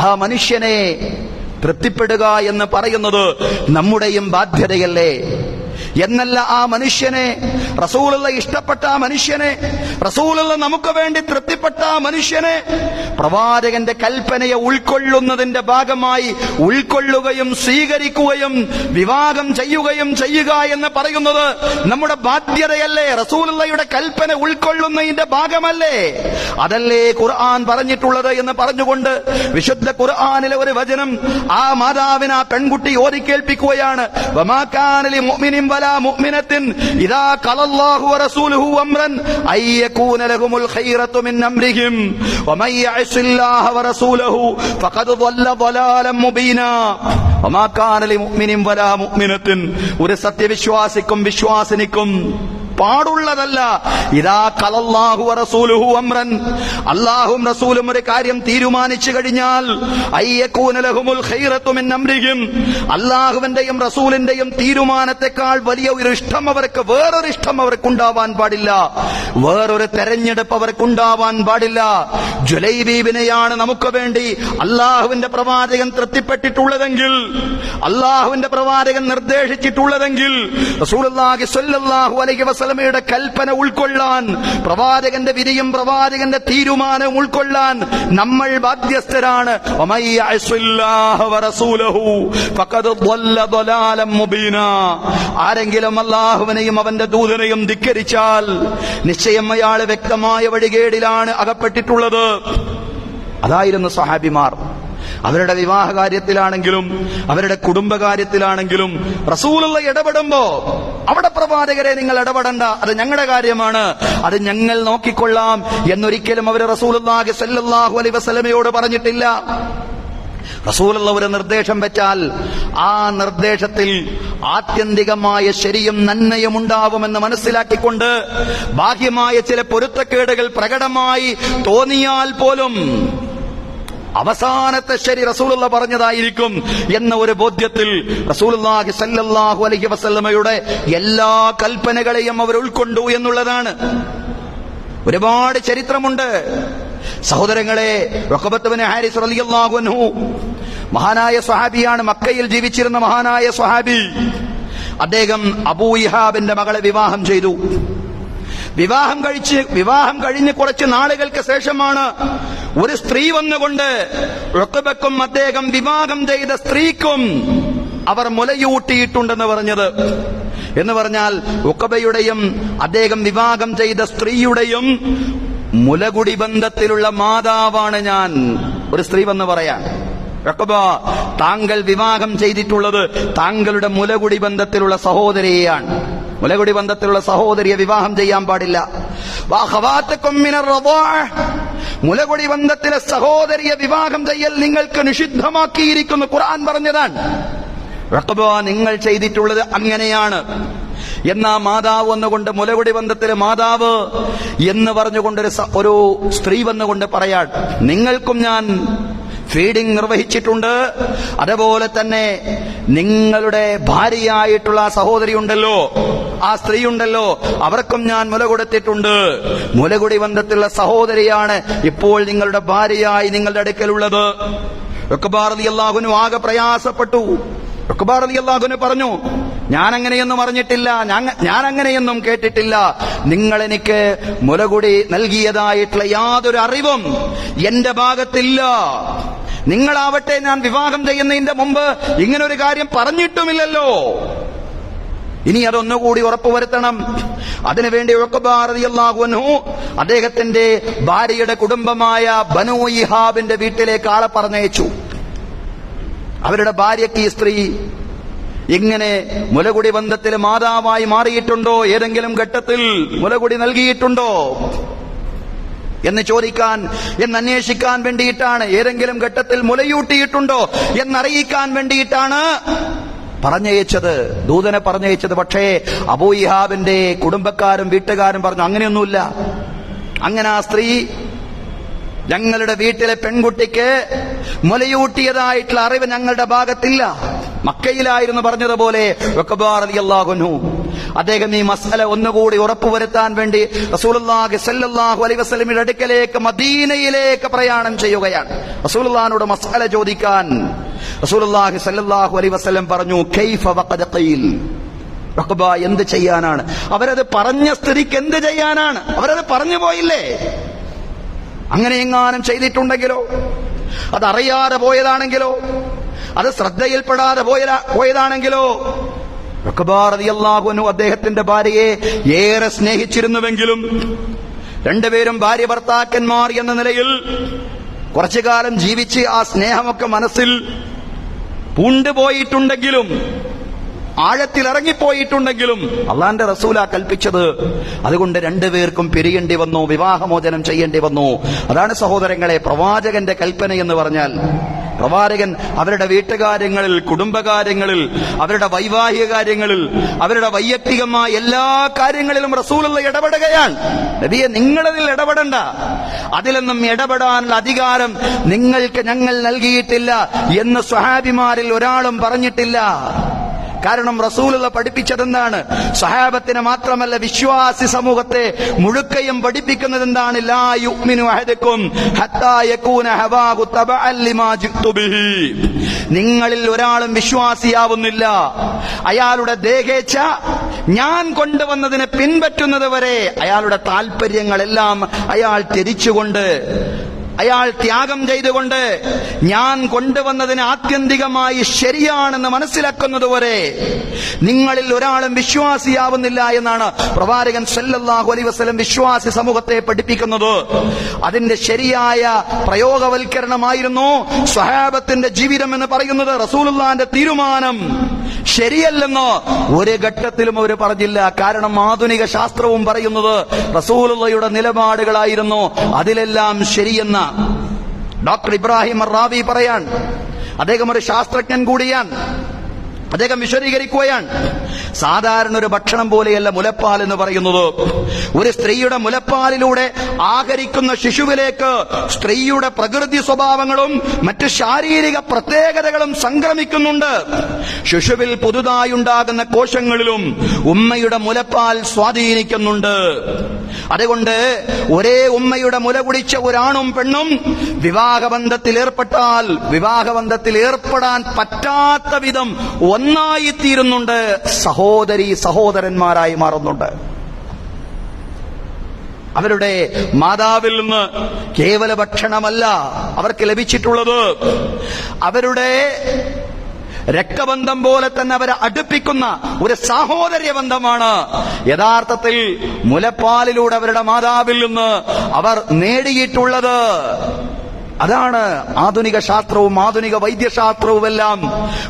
ആ മനുഷ്യനെ തൃപ്തിപ്പെടുക എന്ന് പറയുന്നത് നമ്മുടെയും ബാധ്യതയല്ലേ? എന്നല്ല, ആ മനുഷ്യനെ, റസൂലുള്ള ഇഷ്ടപ്പെട്ട ആ മനുഷ്യനെ, റസൂലുള്ള നമുക്ക് വേണ്ടി തൃപ്തിപ്പെട്ട ആ മനുഷ്യനെ പ്രവാചകന്റെ കൽപ്പനയെ ഉൾക്കൊള്ളുന്നതിന്റെ ഭാഗമായി ഉൾക്കൊള്ളുകയും സ്വീകരിക്കുകയും വിവാഹം ചെയ്യുകയും ചെയ്യുക എന്ന് പറയുന്നത് നമ്മുടെ ബാധ്യതയല്ലേ? റസൂലുള്ളയുടെ കൽപ്പന ഉൾക്കൊള്ളുന്നതിന്റെ ഭാഗമല്ലേ? അതല്ലേ ഖുർആൻ പറഞ്ഞിട്ടുള്ളത് എന്ന് പറഞ്ഞുകൊണ്ട് വിശുദ്ധ ഖുർആനിലെ ഒരു വചനം ആ മാതാവിന്, ആ പെൺകുട്ടി ഓതിക്കേൽപ്പിക്കുകയാണ്. വമാ കാന ലിമുഅ്മിനിൻ വലാ മുഅ്മിനത്തിൻ ഇദാ ഖലല്ലാഹു വറസൂലുഹു അംറൻ അയ്യകൂന ലഹുമുൽ ഖൈറതു മിൻ അംരിഹിം വമൻ യഅസില്ലാഹ വറസൂലഹു ഫഖദ് ളല്ല ളലാലൻ മുബീനാ. വമാ കാന ലിമുഅ്മിനിൻ വലാ മുഅ്മിനത്തിൻ, ഒരു സത്യവിശ്വാസിക്കും വിശ്വാസിനിക്കും പാടുള്ളതല്ല, ഇദാ ഖലല്ലാഹു വറസൂലുഹു അംറൻ, അല്ലാഹുവും റസൂലും ഒരു കാര്യം തീരുമാനിച്ചു കഴിഞ്ഞാൽ, അയ്യകൂന ലഹുമുൽ ഖൈറതു മിൻ അംരിഹിം, അല്ലാഹുവിന്റെയും റസൂലിന്റെയും തീരുമാനത്തെക്കാൾ വലിയ ഒരു ഇഷ്ടം അവർക്ക്, വേറൊരു ഇഷ്ടം അവർക്കുണ്ടാവാൻ പാടില്ല, വേറൊരു തെരഞ്ഞെടുപ്പ് അവർക്കുണ്ടാവാൻ പാടില്ല. ജുലൈബീബിനെയാണ് നമുക്ക് വേണ്ടി അല്ലാഹുവിന്റെ പ്രവാചകൻ തൃപ്തിപ്പെട്ടിട്ടുള്ളതെങ്കിൽ, അല്ലാഹുവിന്റെ പ്രവാചകൻ നിർദ്ദേശിച്ചിട്ടുള്ളതെങ്കിൽ, റസൂലുള്ളാഹി സ്വല്ലല്ലാഹു അലൈഹി വസല്ലമയുടെ കൽപ്പന ഉൾക്കൊള്ളാൻ, പ്രവാചകന്റെ വിധിയും പ്രവാചകന്റെ തീരുമാനവും ഉൾക്കൊള്ളാൻ നമ്മൾ ബാധ്യസ്ഥരാണ്. വമൻ യഅസില്ലാഹ വറസൂലഹു ഫഖദ് ളല്ല ളലാലൻ മുബീനാ, ആരെങ്കിലും അല്ലാഹുവിനെയും അവന്റെ ദൂതനെയും ധിക്കരിച്ചാൽ നിശ്ചയം അയാൾ വ്യക്തമായ വഴികേടിലാണ് അകപ്പെട്ടിട്ടുള്ളത്. അതായിരുന്നു സ്വഹാബിമാർ. അവരുടെ വിവാഹ കാര്യത്തിലാണെങ്കിലും അവരുടെ കുടുംബകാര്യത്തിലാണെങ്കിലും റസൂലുള്ള ഇടപെടുമ്പോ അവിടെ പ്രവാചകരെ നിങ്ങൾ ഇടപെടണ്ട, അത് ഞങ്ങളുടെ കാര്യമാണ്, അത് ഞങ്ങൾ നോക്കിക്കൊള്ളാം എന്നൊരിക്കലും അവർ റസൂലുള്ളാഹി സ്വല്ലല്ലാഹു അലൈഹി വസല്ലമയോട് പറഞ്ഞിട്ടില്ല. റസൂലുള്ള ഒരു നിർദ്ദേശം വെച്ചാൽ ആ നിർദ്ദേശത്തിൽ ആത്യന്തികമായ ശരിയും നന്മയും ഉണ്ടാവുമെന്ന് മനസ്സിലാക്കിക്കൊണ്ട് ബാഹ്യമായ ചില പൊരുത്തക്കേടുകൾ പ്രകടമായി തോന്നിയാൽ പോലും അവസാനത്തെ ശരി റസൂലുള്ള പറഞ്ഞതായിരിക്കും എന്ന ഒരു ബോധ്യത്തിൽ റസൂലുള്ളാഹി സ്വല്ലല്ലാഹു അലൈഹി വസല്ലമയുടെ എല്ലാ കൽപ്പനകളെയും അവർ ഉൾക്കൊണ്ടു എന്നുള്ളതാണ്. ഒരുപാട് ചരിത്രമുണ്ട് സഹോദരങ്ങളെ. ഉഖബത്ത് ബിൻ ഹാരിസ് റളിയല്ലാഹു അൻഹു മഹാനായ സ്വഹാബിയാണ്, മക്കയിൽ ജീവിച്ചിരുന്ന മഹാനായ സ്വഹാബി. അദ്ദേഹം അബൂ ഇഹാബിന്റെ മകളെ വിവാഹം ചെയ്തു. വിവാഹം കഴിഞ്ഞ് കുറച്ച് നാളുകൾക്ക് ശേഷമാണ് ഒരു സ്ത്രീ വന്നുകൊണ്ട് ഉഖബക്കും അദ്ദേഹം വിവാഹം ചെയ്ത സ്ത്രീക്കും അവർ മുലയൂട്ടിയിട്ടുണ്ടെന്ന് പറഞ്ഞത്. എന്ന് പറഞ്ഞാൽ ഉഖബയുടെയും അദ്ദേഹം വിവാഹം ചെയ്ത സ്ത്രീയുടെയും മുലകുടി ബന്ധത്തിലുള്ള മാതാവാണ് ഞാൻ. ഒരു സ്ത്രീ വന്ന് പറയാൻ, ഉഖബ, താങ്കൾ വിവാഹം ചെയ്തിട്ടുള്ളത് താങ്കളുടെ മുലകുടി ബന്ധത്തിലുള്ള സഹോദരിയെയാണ്. മുലകുടി ബന്ധത്തിലുള്ള സഹോദരിയെ വിവാഹം ചെയ്യാൻ പാടില്ല. മുലകുടി ബന്ധത്തിലെ സഹോദരിയെ വിവാഹം ചെയ്യൽ നിങ്ങൾക്ക് നിഷിദ്ധമാക്കിയിരിക്കുന്നു, ഖുർആൻ പറഞ്ഞതാണ്. ഉഖബ, നിങ്ങൾ ചെയ്തിട്ടുള്ളത് അങ്ങനെയാണ്. എന്നാ മാതാവ് വന്നുകൊണ്ട്, മുലകുടി ബന്ധത്തിലെ മാതാവ് എന്ന് പറഞ്ഞുകൊണ്ട് ഒരു സ്ത്രീ വന്നുകൊണ്ട് പറയാൻ, നിങ്ങൾക്കും ഞാൻ ഫീഡിംഗ് നിർവഹിച്ചിട്ടുണ്ട്, അതുപോലെ തന്നെ നിങ്ങളുടെ ഭാര്യയായിട്ടുള്ള സഹോദരി ഉണ്ടല്ലോ, ആ സ്ത്രീ ഉണ്ടല്ലോ, അവർക്കും ഞാൻ മുല കൊടുത്തിട്ടുണ്ട്. മുലകുടി ബന്ധത്തിലുള്ള സഹോദരിയാണ് ഇപ്പോൾ നിങ്ങളുടെ ഭാര്യയായി നിങ്ങളുടെ അടുക്കലുള്ളത്. ഉഖബ റളിയല്ലാഹു അൻഹു ആകെ പ്രയാസപ്പെട്ടു. ഉഖബ റളിയല്ലാഹു അൻഹു പറഞ്ഞു, ഞാൻ അങ്ങനെയൊന്നും അറിഞ്ഞിട്ടില്ല, ഞാൻ അങ്ങനെയൊന്നും കേട്ടിട്ടില്ല. നിങ്ങൾ എനിക്ക് മുലകുടി നൽകിയതായിട്ടുള്ള യാതൊരു അറിവും എന്റെ ഭാഗത്തില്ല. നിങ്ങളാവട്ടെ ഞാൻ വിവാഹം ചെയ്യുന്നതിന്റെ മുമ്പ് ഇങ്ങനൊരു കാര്യം പറഞ്ഞിട്ടുമില്ലല്ലോ. ഇനി അതൊന്നുകൂടി ഉറപ്പുവരുത്തണം. അതിനുവേണ്ടി ഉഖബ റളിയല്ലാഹു അൻഹു അദ്ദേഹത്തിന്റെ ഭാര്യയുടെ കുടുംബമായ ബനൂ ഇഹാബിന്റെ വീട്ടിലേക്ക് ആളെ പറഞ്ഞയച്ചു. അവരുടെ ഭാര്യയ്ക്ക് ഈ സ്ത്രീ ഇങ്ങനെ മുലകുടി ബന്ധത്തിൽ മാതാവായി മാറിയിട്ടുണ്ടോ? ഏതെങ്കിലും ഘട്ടത്തിൽ മുലകുടി നൽകിയിട്ടുണ്ടോ? എന്ന് ചോദിക്കാൻ, എന്നന്വേഷിക്കാൻ വേണ്ടിയിട്ടാണ്. ഏതെങ്കിലും ഘട്ടത്തിൽ മുലയൂട്ടിയിട്ടുണ്ടോ എന്നറിയിക്കാൻ വേണ്ടിയിട്ടാണ് പറഞ്ഞയച്ചത്, ദൂതനെ പറഞ്ഞയച്ചത്. പക്ഷേ അബൂ ഇഹാബിന്റെ കുടുംബക്കാരും വീട്ടുകാരും പറഞ്ഞു, അങ്ങനെയൊന്നുമില്ല. അങ്ങനെ ആ സ്ത്രീ ഞങ്ങളുടെ വീട്ടിലെ പെൺകുട്ടിക്ക് മുലയൂട്ടിയതായിട്ടുള്ള അറിവ് ഞങ്ങളുടെ ഭാഗത്തില്ല. മക്കയിലായിരുന്നു പറഞ്ഞതുപോലെ റളിയല്ലാഹു അൻഹു അദ്ദേഹം ഈ മസ്അല ഒന്നുകൂടി ഉറപ്പുവരുത്താൻ വേണ്ടി റസൂലുള്ളാഹി സ്വല്ലല്ലാഹു അലൈഹി വസല്ലമയുടെ അടുക്കലേക്ക് മദീനയിലേക്ക് പ്രയാണം ചെയ്യുകയാണ്. റസൂലുള്ളാഹിനോട് മസ്അല ചോദിക്കാൻ റസൂലുള്ളാഹി സ്വല്ലല്ലാഹു അലൈഹി വസല്ലം പറഞ്ഞു, കൈഫ വഖദ ഖീൽ, ഉഖബ എന്ത് ചെയ്യാനാണ്? അവരത് പറഞ്ഞ സ്ഥിതിക്ക് എന്ത് ചെയ്യാനാണ്? അവരത് പറഞ്ഞു പോയില്ലേ? അങ്ങനെ എങ്ങാനും ചെയ്തിട്ടുണ്ടെങ്കിലോ, അതറിയാതെ പോയതാണെങ്കിലോ, അത് ശ്രദ്ധയിൽപ്പെടാതെ പോയതാണെങ്കിലോ? ഉഖബ റളിയല്ലാഹു അൻഹു അദ്ദേഹത്തിന്റെ ഭാര്യയെ ഏറെ സ്നേഹിച്ചിരുന്നുവെങ്കിലും രണ്ടുപേരും ഭാര്യ ഭർത്താക്കന്മാർ എന്ന നിലയിൽ കുറച്ചു കാലം ജീവിച്ച് ആ സ്നേഹമൊക്കെ മനസ്സിൽ പൂണ്ടുപോയിട്ടുണ്ടെങ്കിലും, ആഴത്തിലിറങ്ങിപ്പോയിട്ടുണ്ടെങ്കിലും അള്ളാന്റെ റസൂലാ കൽപ്പിച്ചത്. അതുകൊണ്ട് രണ്ടുപേർക്കും പിരിയേണ്ടി വന്നു, വിവാഹമോചനം ചെയ്യേണ്ടി വന്നു. അതാണ് സഹോദരങ്ങളെ പ്രവാചകന്റെ കൽപ്പന എന്ന് പറഞ്ഞാൽ. പ്രവാചകൻ അവരുടെ വീട്ടുകാര്യങ്ങളിൽ, കുടുംബകാര്യങ്ങളിൽ, അവരുടെ വൈവാഹിക കാര്യങ്ങളിൽ, അവരുടെ വൈയക്തികമായ എല്ലാ കാര്യങ്ങളിലും റസൂലുള്ള ഇടപെടുകയാണ്. നബിയെ, നിങ്ങളതിൽ ഇടപെടണ്ട, അതിലൊന്നും ഇടപെടാനുള്ള അധികാരം നിങ്ങൾക്ക് ഞങ്ങൾ നൽകിയിട്ടില്ല എന്ന് സ്വഹാബിമാരിൽ ഒരാളും പറഞ്ഞിട്ടില്ല. കാരണം റസൂലുള്ള പഠിപ്പിച്ചതെന്താണ്? സഹാബത്തിനെ മാത്രമല്ല വിശ്വാസി സമൂഹത്തെ മുഴുക്കയും പഠിപ്പിക്കുന്നത് എന്താണ്? ലാ യുഅ്മിനു അഹദുക്കും ഹത്താ യകൂന ഹവാഹു തബഅൻ ലിമാ ജിഅ്തു ബിഹി. നിങ്ങളിൽ ഒരാളും വിശ്വാസിയാവുന്നില്ല അയാളുടെ ദേഹേച്ഛ ഞാൻ കൊണ്ടുവന്നതിനെ പിൻപറ്റുന്നത് വരെ, അയാളുടെ താല്പര്യങ്ങളെല്ലാം അയാൾ ത്യജിച്ചുകൊണ്ട്, അയാൾ ത്യാഗം ചെയ്തുകൊണ്ട് ഞാൻ കൊണ്ടുവന്നതിന് ആത്യന്തികമായി ശരിയാണെന്ന് മനസ്സിലാക്കുന്നതുവരെ നിങ്ങളിൽ ഒരാളും വിശ്വാസിയാവുന്നില്ല എന്നാണ് പ്രവാചകൻ സല്ലല്ലാഹു അലൈഹി വസല്ലം വിശ്വാസി സമൂഹത്തെ പഠിപ്പിക്കുന്നത്. അതിന്റെ ശരിയായ പ്രയോഗവൽക്കരണമായിരുന്നു സ്വഹാബത്തിന്റെ ജീവിതം എന്ന് പറയുന്നത്. റസൂലുള്ളാഹിന്റെ തീരുമാനം ശരിയല്ലെന്ന് ഒരു ഘട്ടത്തിലും അവർ പറഞ്ഞില്ല. കാരണം ആധുനിക ശാസ്ത്രവും പറയുന്നത് റസൂലുള്ളാഹിയുടെ നിലപാടുകളായിരുന്നു അതിലെല്ലാം ശരിയെന്ന. ഡോക്ടർ ഇബ്രാഹിം അർ-റാവി പറയാൻ, അദ്ദേഹം ഒരു ശാസ്ത്രജ്ഞൻ കൂടിയാണ്. അദ്ദേഹം വിശദീകരിക്കുകയാണ്, സാധാരണ ഒരു ഭക്ഷണം പോലെയല്ല മുലപ്പാൽ എന്ന് പറയുന്നത്. ഒരു സ്ത്രീയുടെ മുലപ്പാലിലൂടെ ആഹരിക്കുന്ന ശിശുവിലേക്ക് സ്ത്രീയുടെ പ്രകൃതി സ്വഭാവങ്ങളും മറ്റ് ശാരീരിക പ്രത്യേകതകളും സംക്രമിക്കുന്നുണ്ട്. ശിശുവിൽ പുതുതായുണ്ടാകുന്ന കോശങ്ങളിലും ഉമ്മയുടെ മുലപ്പാൽ സ്വാധീനിക്കുന്നുണ്ട്. അതുകൊണ്ട് ഒരേ ഉമ്മയുടെ മുല കുടിച്ച ഒരാണും പെണ്ണും വിവാഹബന്ധത്തിൽ ഏർപ്പെടാൻ പറ്റാത്ത വിധം ഒന്നായിത്തീരുന്നുണ്ട്, സഹോദരി സഹോദരന്മാരായി മാറുന്നുണ്ട്. അവരുടെ മാതാവിൽ നിന്ന് കേവല ഭക്ഷണമല്ല അവർക്ക് ലഭിച്ചിട്ടുള്ളത്, അവരുടെ രക്തബന്ധം പോലെ തന്നെ അവരെ അടുപ്പിക്കുന്ന ഒരു സാഹോദര്യ ബന്ധമാണ് യഥാർത്ഥത്തിൽ മുലപ്പാലിലൂടെ അവരുടെ മാതാവിൽ നിന്ന് അവർ നേടിയിട്ടുള്ളത്. അതാണ് ആധുനിക ശാസ്ത്രവും ആധുനിക വൈദ്യശാസ്ത്രവുമെല്ലാം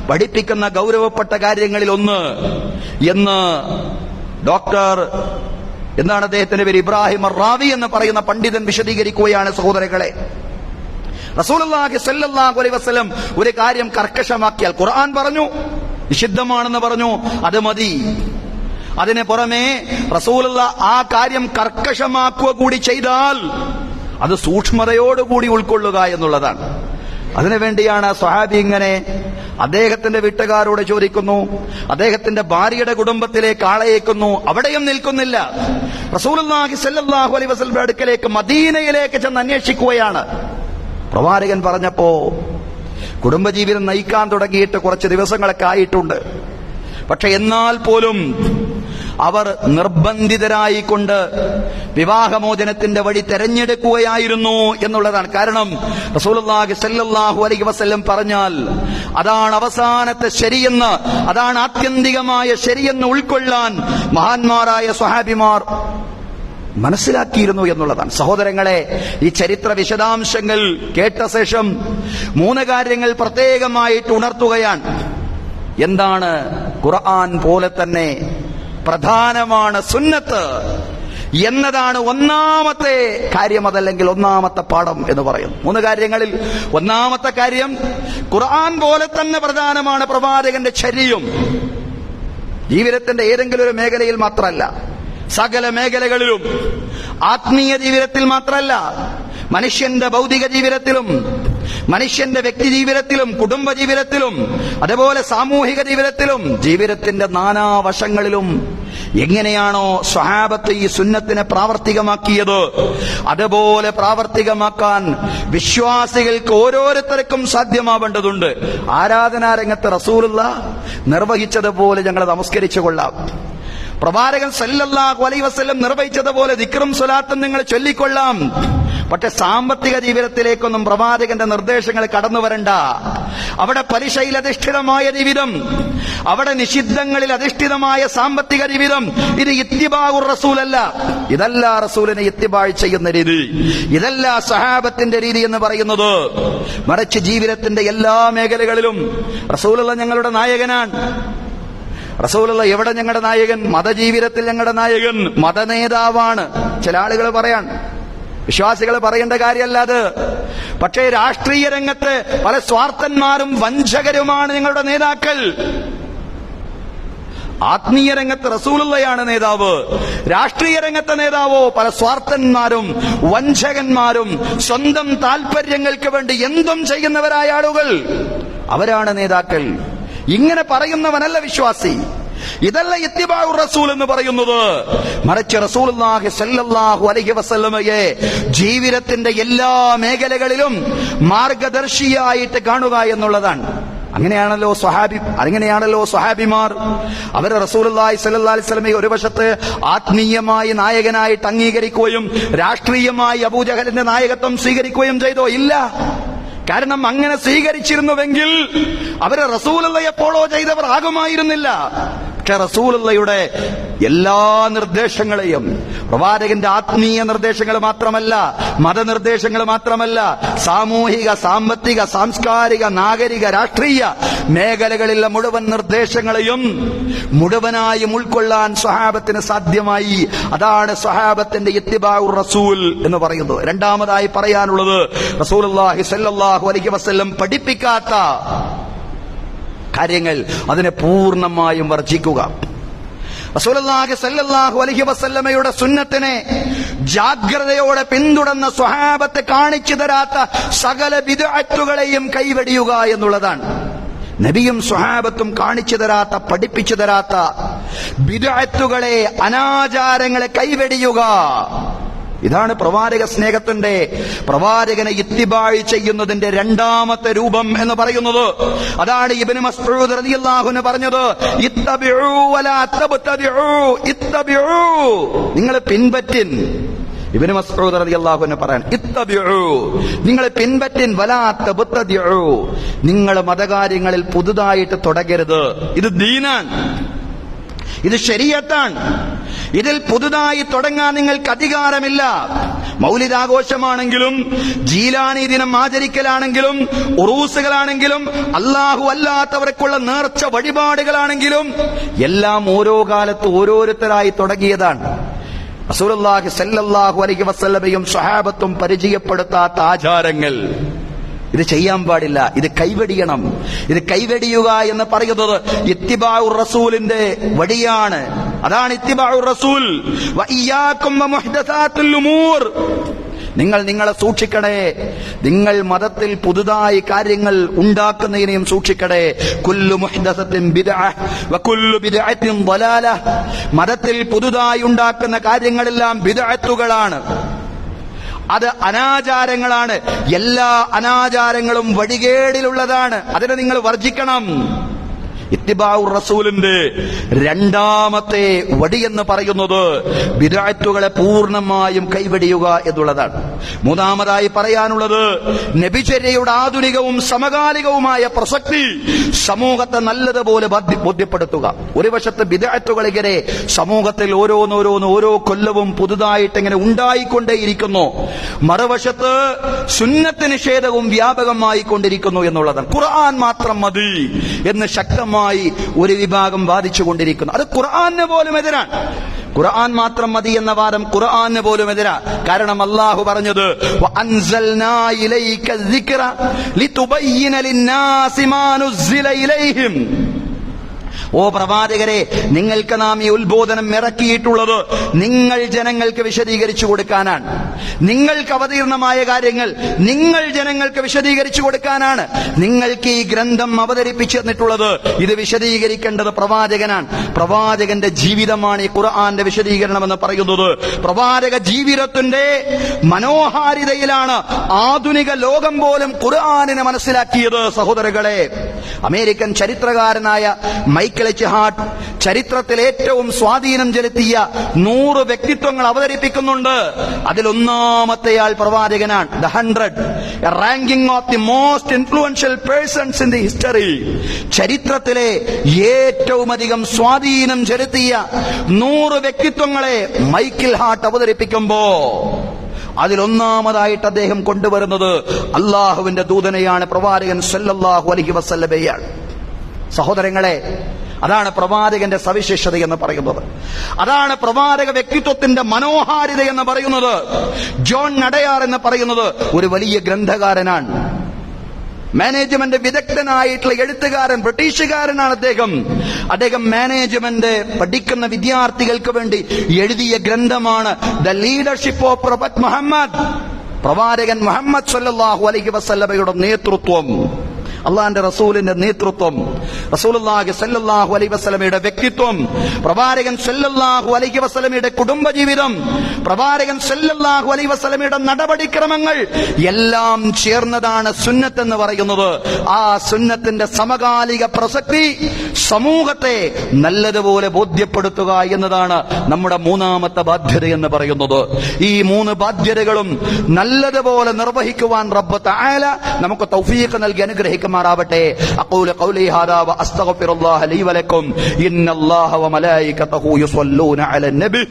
പഠിപ്പിക്കുന്ന ഗൗരവപ്പെട്ട കാര്യങ്ങളിൽ ഒന്ന് എന്ന് ഡോക്ടർ, എന്താണ് അദ്ദേഹത്തിന്റെ പേര്, ഇബ്രാഹിം അർ-റാവി എന്ന് പറയുന്ന പണ്ഡിതൻ വിശദീകരിക്കുകയാണ്. സഹോദരങ്ങളെ, റസൂലുള്ളാഹി സ്വല്ലല്ലാഹു അലൈഹി വസല്ലം ഒരു കാര്യം കർക്കശമാക്കിയാൽ, ഖുർആൻ പറഞ്ഞു നിഷിദ്ധമാണെന്ന് പറഞ്ഞു, അത് മതി. അതിന് പുറമെ റസൂലുള്ള ആ കാര്യം കർക്കശമാക്കുക കൂടി ചെയ്താൽ അത് സൂക്ഷ്മതയോടുകൂടി ഉൾക്കൊള്ളുക എന്നുള്ളതാണ്. അതിനുവേണ്ടിയാണ് സ്വഹാബി ഇങ്ങനെ അദ്ദേഹത്തിന്റെ വീട്ടുകാരോട് ചോദിക്കുന്നു, അദ്ദേഹത്തിന്റെ ഭാര്യയുടെ കുടുംബത്തിലേക്ക് ആളയക്കുന്നു, അവിടെയും നിൽക്കുന്നില്ല. റസൂലുള്ളാഹി സ്വല്ലല്ലാഹു അലൈഹി വസല്ലം അടുക്കലേക്ക് മദീനയിലേക്ക് ചെന്ന് അന്വേഷിക്കുകയാണ്. പ്രവാചകൻ പറഞ്ഞപ്പോ കുടുംബജീവിതം നയിക്കാൻ തുടങ്ങിയിട്ട് കുറച്ച് ദിവസങ്ങളൊക്കെ ആയിട്ടുണ്ട്. പക്ഷെ എന്നാൽ പോലും അവർ നിർബന്ധിതരായിക്കൊണ്ട് വിവാഹമോചനത്തിന്റെ വഴി തെരഞ്ഞെടുക്കുകയായിരുന്നു എന്നുള്ളതാണ്. കാരണം റസൂലുള്ളാഹി സ്വല്ലല്ലാഹു അലൈഹി വസല്ലം പറഞ്ഞാൽ അതാണ് അവസാനത്തെ ശരിയെന്ന്, അതാണ് ആത്യന്തികമായ ശരിയെന്ന് ഉൾക്കൊള്ളാൻ മഹാന്മാരായ സ്വഹാബിമാർ മനസ്സിലാക്കിയിരുന്നു എന്നുള്ളതാണ്. സഹോദരങ്ങളെ, ഈ ചരിത്ര വിശദാംശങ്ങൾ കേട്ട ശേഷം 3 കാര്യങ്ങൾ പ്രത്യേകമായിട്ട് ഉണർത്തുകയാണ്. എന്താണ്? ഖുർആൻ പോലെ തന്നെ പ്രധാനമാണ് സുന്നത്ത് എന്നതാണ് ഒന്നാമത്തെ കാര്യം, അതല്ലെങ്കിൽ ഒന്നാമത്തെ പാഠം എന്ന് പറയുന്നു. 3 കാര്യങ്ങളിൽ ഒന്നാമത്തെ കാര്യം, ഖുർആൻ പോലെ തന്നെ പ്രധാനമാണ് പ്രവാചകന്റെ ചര്യയും. ജീവിതത്തിന്റെ ഏതെങ്കിലും ഒരു മേഖലയിൽ മാത്രമല്ല, സകല മേഖലകളിലും. ആത്മീയ ജീവിതത്തിൽ മാത്രമല്ല, മനുഷ്യന്റെ ഭൗതിക ജീവിതത്തിലും, മനുഷ്യന്റെ വ്യക്തി ജീവിതത്തിലും, കുടുംബ ജീവിതത്തിലും, അതുപോലെ സാമൂഹിക ജീവിതത്തിലും, ജീവിതത്തിന്റെ നാനാവശങ്ങളിലും എങ്ങനെയാണോ സ്വഹാബത്ത് ഈ സുന്നത്തിനെ പ്രാവർത്തികമാക്കിയത്, അതുപോലെ പ്രാവർത്തികമാക്കാൻ വിശ്വാസികൾക്ക് ഓരോരുത്തർക്കും സാധ്യമാവേണ്ടതുണ്ട്. ആരാധനാരംഗത്ത് റസൂലുള്ള നിർവഹിച്ചതുപോലെ ഞങ്ങൾ നമസ്കരിച്ചു കൊള്ളാം. പ്രവാചകൻ സല്ലല്ലാഹു അലൈഹി വസല്ലം നിർവഹിച്ചതുപോലെ ദിക്റും സ്വലാത്തും നിങ്ങൾ ചൊല്ലിക്കൊള്ളാം. പക്ഷെ സാമ്പത്തിക ജീവിതത്തിലേക്കൊന്നും പ്രവാചകന്റെ നിർദ്ദേശങ്ങൾ കടന്നു വരണ്ട. അവിടെ പലിശയിൽ അധിഷ്ഠിതമായ ജീവിതം, അവിടെ നിഷിദ്ധങ്ങളിൽ അധിഷ്ഠിതമായ സാമ്പത്തിക ജീവിതം, ഇത് ഇത്തിബാഉർ റസൂലല്ല. ഇതല്ല റസൂലിനെ ഇത്തിബാ ചെയ്യുന്ന രീതി, ഇതല്ല സഹാബത്തിന്റെ രീതി എന്ന് പറയുന്നത്. മറിച്ച് ജീവിതത്തിന്റെ എല്ലാ മേഖലകളിലും റസൂലുള്ള ഞങ്ങളുടെ നായകനാണ്. റസൂലുള്ള എവിടെ ഞങ്ങളുടെ നായകൻ? മതജീവിതത്തിൽ ഞങ്ങളുടെ നായകൻ, മതനേതാവാണ്. ചില ആളുകൾ പറയാൻ, വിശ്വാസികൾ പറയേണ്ട കാര്യമല്ല അത്. പക്ഷേ രാഷ്ട്രീയ രംഗത്ത് പല സ്വാർത്ഥന്മാരും വഞ്ചകരുമാണ് ഞങ്ങളുടെ നേതാക്കൾ. ആത്മീയ രംഗത്ത് റസൂലുള്ളയാണ് നേതാവ്, രാഷ്ട്രീയ രംഗത്തെ നേതാവോ പല സ്വാർത്ഥന്മാരും വഞ്ചകന്മാരും സ്വന്തം താൽപര്യങ്ങൾക്ക് വേണ്ടി എന്തും ചെയ്യുന്നവരായ ആളുകൾ, അവരാണ് നേതാക്കൾ. ഇങ്ങനെ പറയുന്നവനല്ല വിശ്വാസി. ഇതല്ല ഇത്തിബാഉർ റസൂൽ എന്ന് പറയുന്നത്. മറിച്ച് റസൂലുള്ളാഹി സ്വല്ലല്ലാഹു അലൈഹി വസല്ലമയെ ജീവിതത്തിന്റെ എല്ലാ മേഖലകളിലും മാർഗദർശിയായിട്ട് കാണുക എന്നുള്ളതാണ്. അങ്ങനെയാണല്ലോ സ്വഹാബിമാർ. അവർ റസൂലുള്ളാഹി സ്വല്ലല്ലാഹു അലൈഹി വസല്ലമയെ ഒരു വശത്ത് ആത്മീയമായി നായകനായിട്ട് അംഗീകരിക്കുകയും രാഷ്ട്രീയമായി അബൂജഹലിന്റെ നായകത്വം സ്വീകരിക്കുകയും ചെയ്തോ? ഇല്ല. കാരണം അങ്ങനെ സ്വീകരിച്ചിരുന്നുവെങ്കിൽ അവര് റസൂലുള്ളയെ ഫോളോ ചെയ്തവർ ആകുമായിരുന്നില്ല. പക്ഷെ റസൂലുള്ളയുടെ എല്ലാ നിർദ്ദേശങ്ങളെയും, പ്രവാചകന്റെ ആത്മീയ നിർദ്ദേശങ്ങൾ മാത്രമല്ല, മതനിർദ്ദേശങ്ങൾ മാത്രമല്ല, സാമൂഹിക, സാമ്പത്തിക, സാംസ്കാരിക, നാഗരിക, രാഷ്ട്രീയ മേഖലകളിലെ മുഴുവൻ നിർദ്ദേശങ്ങളെയും മുഴുവനായും ഉൾക്കൊള്ളാൻ സ്വഹാബത്തിന് സാധ്യമായി. അതാണ് സ്വഹാബത്തിന്റെ ഇത്തിബാഉർ റസൂൽ എന്ന് പറയുന്നത്. രണ്ടാമതായി പറയാനുള്ളത്, റസൂലുള്ളാഹി സ്വല്ലല്ലാഹു അലൈഹി വസല്ലം പഠിപ്പിക്കാത്ത കാര്യങ്ങൾ അതിനെ പൂർണ്ണമായും വർജിക്കുക. റസൂലുള്ളാഹി സ്വല്ലല്ലാഹു അലൈഹി വസല്ലമയുടെ സുന്നത്തിനെ ജാഗ്രതയോടെ പിന്തുടർന്ന സ്വഹാബത്തെ കാണിച്ചു തരാത്ത സകല ബിദ്അത്തുകളെയും കൈവെടിയുക എന്നുള്ളതാണ്. നബിയും സ്വഹാബത്തും കാണിച്ചു തരാത്ത, പഠിപ്പിച്ചു തരാത്ത ബിദ്അത്തുകളെ, അനാചാരങ്ങളെ കൈവെടിയുക. ഇതാണ് പ്രവാചക സ്നേഹത്തിന്റെ, പ്രവാചകനെ ഇത്തിബാഴ് ചെയ്യുന്നതിന്റെ രണ്ടാമത്തെ രൂപം എന്ന് പറയുന്നത്. അതാണ് ഇബ്നു മസ്ഊദ് റളിയല്ലാഹു അൻഹു പറഞ്ഞത്, ഇത്തബിഉ വലാ തബ്തദിഉ, ഇത്തബിഉ, നിങ്ങൾ പിൻപറ്റിൻ. ഇബ്നു മസ്ഊദ് റളിയല്ലാഹു അൻഹു പറയാൻ, ഇത്തബിഉ, നിങ്ങൾ പിൻപറ്റിൻ, വലാ തബ്തദിഉ, നിങ്ങൾ മതകാര്യങ്ങളിൽ പുതുതായിട്ട് തുടങ്ങരുത്. ഇത് ദീനാൻ, ഇത് ശരീഅത്താണ്. ഇതിൽ പുതുതായി തുടങ്ങാൻ നിങ്ങൾക്ക് അധികാരമില്ല. മൗലിദാഘോഷമാണെങ്കിലും, ജീലാനി ദിനം ആചരിക്കലാണെങ്കിലും, ഉറൂസുകളാണെങ്കിലും, അല്ലാഹു അല്ലാത്തവർക്കുള്ള നേർച്ച വഴിപാടുകളാണെങ്കിലും എല്ലാം ഓരോ കാലത്ത് ഓരോരുത്തരായി തുടങ്ങിയതാണ്. റസൂലുള്ളാഹി സ്വല്ലല്ലാഹു അലൈഹി വസല്ലമയും സ്വഹാബത്തും പരിചയപ്പെടുത്താത്ത ആചാരങ്ങൾ, ഇത് ചെയ്യാൻ പാടില്ല, ഇത് കൈവെടിയണം. ഇത് കൈവെടിയുക എന്ന് പറയുന്നത് ഇത്തിബാഉർ റസൂലിന്റെ വഴിയാണ്. അതാണ് ഇത്തിബാഉർ റസൂൽ. വഇയ്യാകും വമുഹ്ദസാത്തുൽ ഉമൂർ, നിങ്ങൾ നിങ്ങളെ സൂക്ഷിക്കണേ, നിങ്ങൾ മതത്തിൽ പുതുതായി കാര്യങ്ങൾ ഉണ്ടാക്കുന്നതിനെയും സൂക്ഷിക്കണേ. കുല്ലു മുഹ്ദസത്തിൻ ബിദ്അ വകുല്ലു ബിദ്അത്തിൻ ളലാല, മതത്തിൽ പുതുതായി ഉണ്ടാക്കുന്ന കാര്യങ്ങളെല്ലാം ബിദ്അത്തുകളാണ്, അത് അനാചാരങ്ങളാണ്. എല്ലാ അനാചാരങ്ങളും വഴികേടിലുള്ളതാണ്. അതിനെ നിങ്ങൾ വർജിക്കണം. ഇത്തിബാഉർ റസൂലിന്റെ രണ്ടാമത്തെ വടിയെന്ന് പറയുന്നത് ബിദ്അത്തുകളെ പൂർണ്ണമായും കൈവെടിയുക എന്നുള്ളതാണ്. മൂന്നാമതായി പറയാനുള്ളത്, നബിചര്യയുടെ ആധുനികവും സമകാലികവുമായ പ്രസക്തി സമൂഹത്തെ നല്ലതുപോലെ ബോധ്യപ്പെടുത്തുക. ഒരു വശത്ത് ബിദ്അത്തുകൾ ഇങ്ങനെ സമൂഹത്തിൽ ഓരോ കൊല്ലവും പുതുതായിട്ട് ഇങ്ങനെ ഉണ്ടായിക്കൊണ്ടേയിരിക്കുന്നു, മറുവശത്ത് സുന്നത്ത് നിഷേധവും വ്യാപകമായി കൊണ്ടിരിക്കുന്നു എന്നുള്ളതാണ്. ഖുർആൻ മാത്രം മതി എന്ന് ശക്തമായി ഒരു വിഭാഗം വാദിച്ചുകൊണ്ടിരിക്കുന്നു. അത് ഖുർആന് പോലും എതിരാണ്. ഖുർആൻ മാത്രം മതി എന്ന വാദം ഖുർആന് പോലും എതിരാ. കാരണം അല്ലാഹു പറഞ്ഞത് വഅൻസൽനാ ഇലൈക الذിക്റ ലിതുബയ്യിന ലിന്നാസി മാ നുസ്സില ഇലൈഹിം. ഓ പ്രവാചകരെ, നിങ്ങൾക്ക് നാം ഈ ഉത്ബോധനം ഇറക്കിയിട്ടുള്ളത് നിങ്ങൾ ജനങ്ങൾക്ക് വിശദീകരിച്ചു കൊടുക്കാനാണ്. നിങ്ങൾക്ക് അവതീർണമായ കാര്യങ്ങൾ നിങ്ങൾ ജനങ്ങൾക്ക് വിശദീകരിച്ചു കൊടുക്കാനാണ്. നിങ്ങൾക്ക് ഈ ഗ്രന്ഥം അവതരിപ്പിച്ചു തന്നിട്ടുള്ളത്. ഇത് വിശദീകരിക്കേണ്ടത് പ്രവാചകനാണ്. പ്രവാചകന്റെ ജീവിതമാണ് ഈ ഖുർആന്റെ വിശദീകരണം എന്ന് പറയുന്നത്. പ്രവാചക ജീവിതത്തിന്റെ മനോഹാരിതയിലാണ് ആധുനിക ലോകം പോലും ഖുർആനിനെ മനസ്സിലാക്കിയത്. സഹോദരങ്ങളെ, അമേരിക്കൻ ചരിത്രകാരനായ മൈക്കൽ എച്ച് ഹാർട്ട് ചരിത്രത്തിൽ ഏറ്റവും സ്വാധീനം ചെലുത്തിയ 100 വ്യക്തിത്വങ്ങൾ അവതരിപ്പിക്കുന്നുണ്ട്. അതിലൊന്നാമത്തെയാൾ പ്രവാചകനാണ്. The 100 ranking of the most influential persons in the history. ചരിത്രത്തിലെ ഏറ്റവും അധികം സ്വാധീനം ചെലുത്തിയ 100 വ്യക്തിത്വങ്ങളെ മൈക്കൽ ഹാർട്ട് അവതരിപ്പിക്കുമ്പോ അതിലൊന്നാമതായിട്ട് അദ്ദേഹം കൊണ്ടുവരുന്നത് അള്ളാഹുവിന്റെ ദൂതനെയാണ്, പ്രവാചകൻ സല്ലല്ലാഹു അലൈഹി വസല്ലമയാണ്. സഹോദരങ്ങളെ, അതാണ് പ്രവാചകന്റെ സവിശേഷത എന്ന് പറയുന്നത്. അതാണ് പ്രവാചക വ്യക്തിത്വത്തിന്റെ മനോഹാരിത എന്ന് പറയുന്നത്. ജോൺ നഡയാർ എന്ന് പറയുന്നത് ഒരു വലിയ ഗ്രന്ഥകാരനാണ്, മാനേജ്മെന്റ് വിദഗ്ധനായിട്ടുള്ള എഴുത്തുകാരൻ, ബ്രിട്ടീഷുകാരനാണ് അദ്ദേഹം. മാനേജ്മെന്റ് പഠിക്കുന്ന വിദ്യാർത്ഥികൾക്ക് വേണ്ടി എഴുതിയ ഗ്രന്ഥമാണ് the leadership of prophet Muhammad. പ്രവാചകൻ മുഹമ്മദ് സല്ലല്ലാഹു അലൈഹി വസല്ലമയുടെ നേതൃത്വം, അള്ളാന്റെ റസൂലിന്റെ നേതൃത്വം, റസൂലുള്ളാഹി സ്വല്ലല്ലാഹു അലൈഹി വസല്ലമയുടെ വ്യക്തിത്വം, പ്രവാചകൻ സ്വല്ലല്ലാഹു അലൈഹി വസല്ലമയുടെ കുടുംബജീവിതം, പ്രവാചകൻ സ്വല്ലല്ലാഹു അലൈഹി വസല്ലമയുടെ നടപടിക്രമങ്ങൾ എല്ലാം ചേർന്നതാണ് സുന്നത്ത് എന്ന് പറയുന്നത്. ആ സുന്നത്തിന്റെ സമകാലിക പ്രസക്തി സമൂഹത്തെ നല്ലതുപോലെ ബോധ്യപ്പെടുത്തുക എന്നതാണ് നമ്മുടെ മൂന്നാമത്തെ ബാധ്യത എന്ന് പറയുന്നത്. ഈ 3 ബാധ്യതകളും നല്ലതുപോലെ നിർവഹിക്കുവാൻ റബ്ബ് തആല നമുക്ക് തൗഫീഖ് നൽകി അനുഗ്രഹിക്കുമാറാവട്ടെ. അഖൂലു ഖൗലി ഹാദാ വഅസ്തഗ്ഫിറുല്ലാഹ ലീ വലക്കും. ഇന്നല്ലാഹ വമലായികതഹു യുസല്ലൂന അലൻ നബി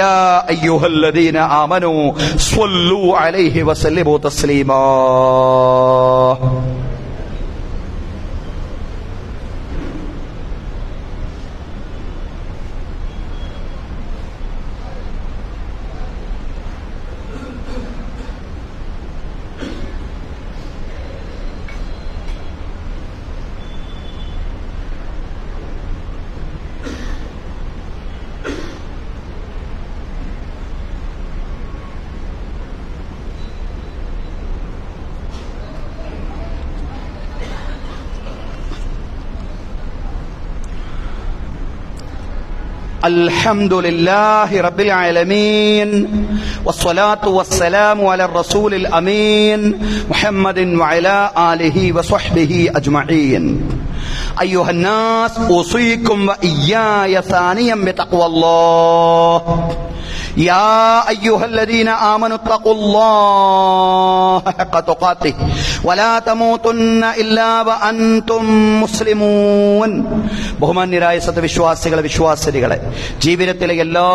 യാ അയ്യുഹല്ലദീന ആമനൂ സ്വല്ലൂ അലൈഹി വസല്ലിമൂ തസ്ലീമാ. الحمد لله رب العالمين والصلاة والسلام على الرسول الأمين محمد وعلى آله وصحبه أجمعين. أيها الناس، أوصيكم وإياي ثانيا بتقوى الله. يا أيها الذين آمنوا اتقوا الله حق تقاته ولا تموتن إلا وأنتم مسلمون. ബഹുമാന്യരായ സത്യവിശ്വാസികളെ, വിശ്വാസികളെ, ജീവിതത്തിലെ എല്ലാ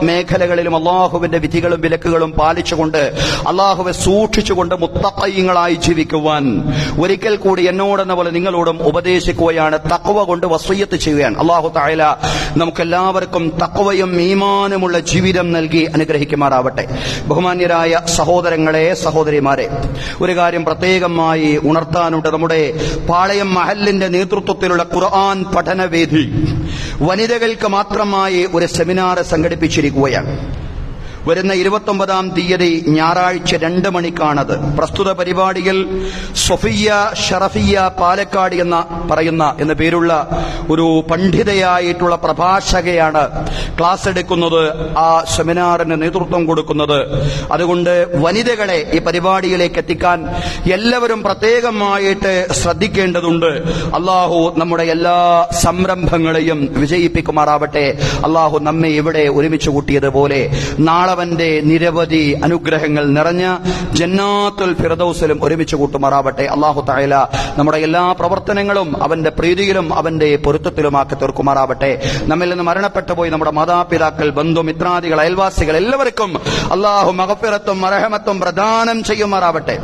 മേഖലകളിലും അള്ളാഹുവിന്റെ വിധികളും വിലക്കുകളും പാലിച്ചുകൊണ്ട് അള്ളാഹുവെ സൂക്ഷിച്ചുകൊണ്ട് മുത്തഖീങ്ങളായി ജീവിക്കുവാൻ ഒരിക്കൽ കൂടി എന്നോടെന്ന പോലെ നിങ്ങളോടും ഉപദേശിക്കുകയാണ്. തഖ്വ കൊണ്ട് വസിയ്യത്ത് ചെയ്യുകയാണ്. അള്ളാഹു തആല നമുക്കെല്ലാവർക്കും തഖ്വയും ഈമാനുമുള്ള ജീവിതം നൽകി അനുഗ്രഹിക്കുമാറാവട്ടെ. ബഹുമാന്യരായ സഹോദരങ്ങളെ, സഹോദരിമാരെ, ഒരു കാര്യം പ്രത്യേകമായി ഉണർത്താനുണ്ട്. നമ്മുടെ പാളയം മഹല്ലിന്റെ നേതൃത്വത്തിലുള്ള ഖുർആൻ പഠനവേദി വനിതകൾക്ക് മാത്രമായി ഒരു സെമിനാർ സംഘടിപ്പിച്ചിരിക്കുകയാണ്. വരുന്ന 29-ാം തീയതി ഞായറാഴ്ച 2 മണിക്കാണത്. പ്രസ്തുത പരിപാടിയിൽ സൊഫിയ ഷറഫിയ പാലക്കാട് എന്ന പേരുള്ള ഒരു പണ്ഡിതയായിട്ടുള്ള പ്രഭാഷകയാണ് ക്ലാസ് എടുക്കുന്നത്, ആ സെമിനാറിന് നേതൃത്വം കൊടുക്കുന്നത്. അതുകൊണ്ട് വനിതകളെ ഈ പരിപാടിയിലേക്ക് എത്തിക്കാൻ എല്ലാവരും പ്രത്യേകമായിട്ട് ശ്രദ്ധിക്കേണ്ടതുണ്ട്. അള്ളാഹു നമ്മുടെ എല്ലാ സംരംഭങ്ങളെയും വിജയിപ്പിക്കുമാറാവട്ടെ. അള്ളാഹു നമ്മെ ഇവിടെ ഒരുമിച്ച് കൂട്ടിയതുപോലെ നാളെ അവന്റെ നിരവധി അനുഗ്രഹങ്ങൾ നിറഞ്ഞ ജന്നാത്തുൽ ഫിർദൗസിലും ഒരുമിച്ച് കൂട്ടുമാറാവട്ടെ. അല്ലാഹു തആല നമ്മുടെ എല്ലാ പ്രവർത്തനങ്ങളും അവന്റെ പ്രീതിയിലും അവന്റെ പൊരുത്തത്തിലുമാക്കി തീർക്കുമാറാവട്ടെ. നമ്മിൽ നിന്ന് മരണപ്പെട്ടു പോയി നമ്മുടെ മാതാപിതാക്കൾ, ബന്ധുമിത്രാദികൾ, അയൽവാസികൾ എല്ലാവർക്കും അല്ലാഹു മഗ്ഫിറത്തും മർഹമത്തും പ്രദാനം ചെയ്യുമാറാവട്ടെ.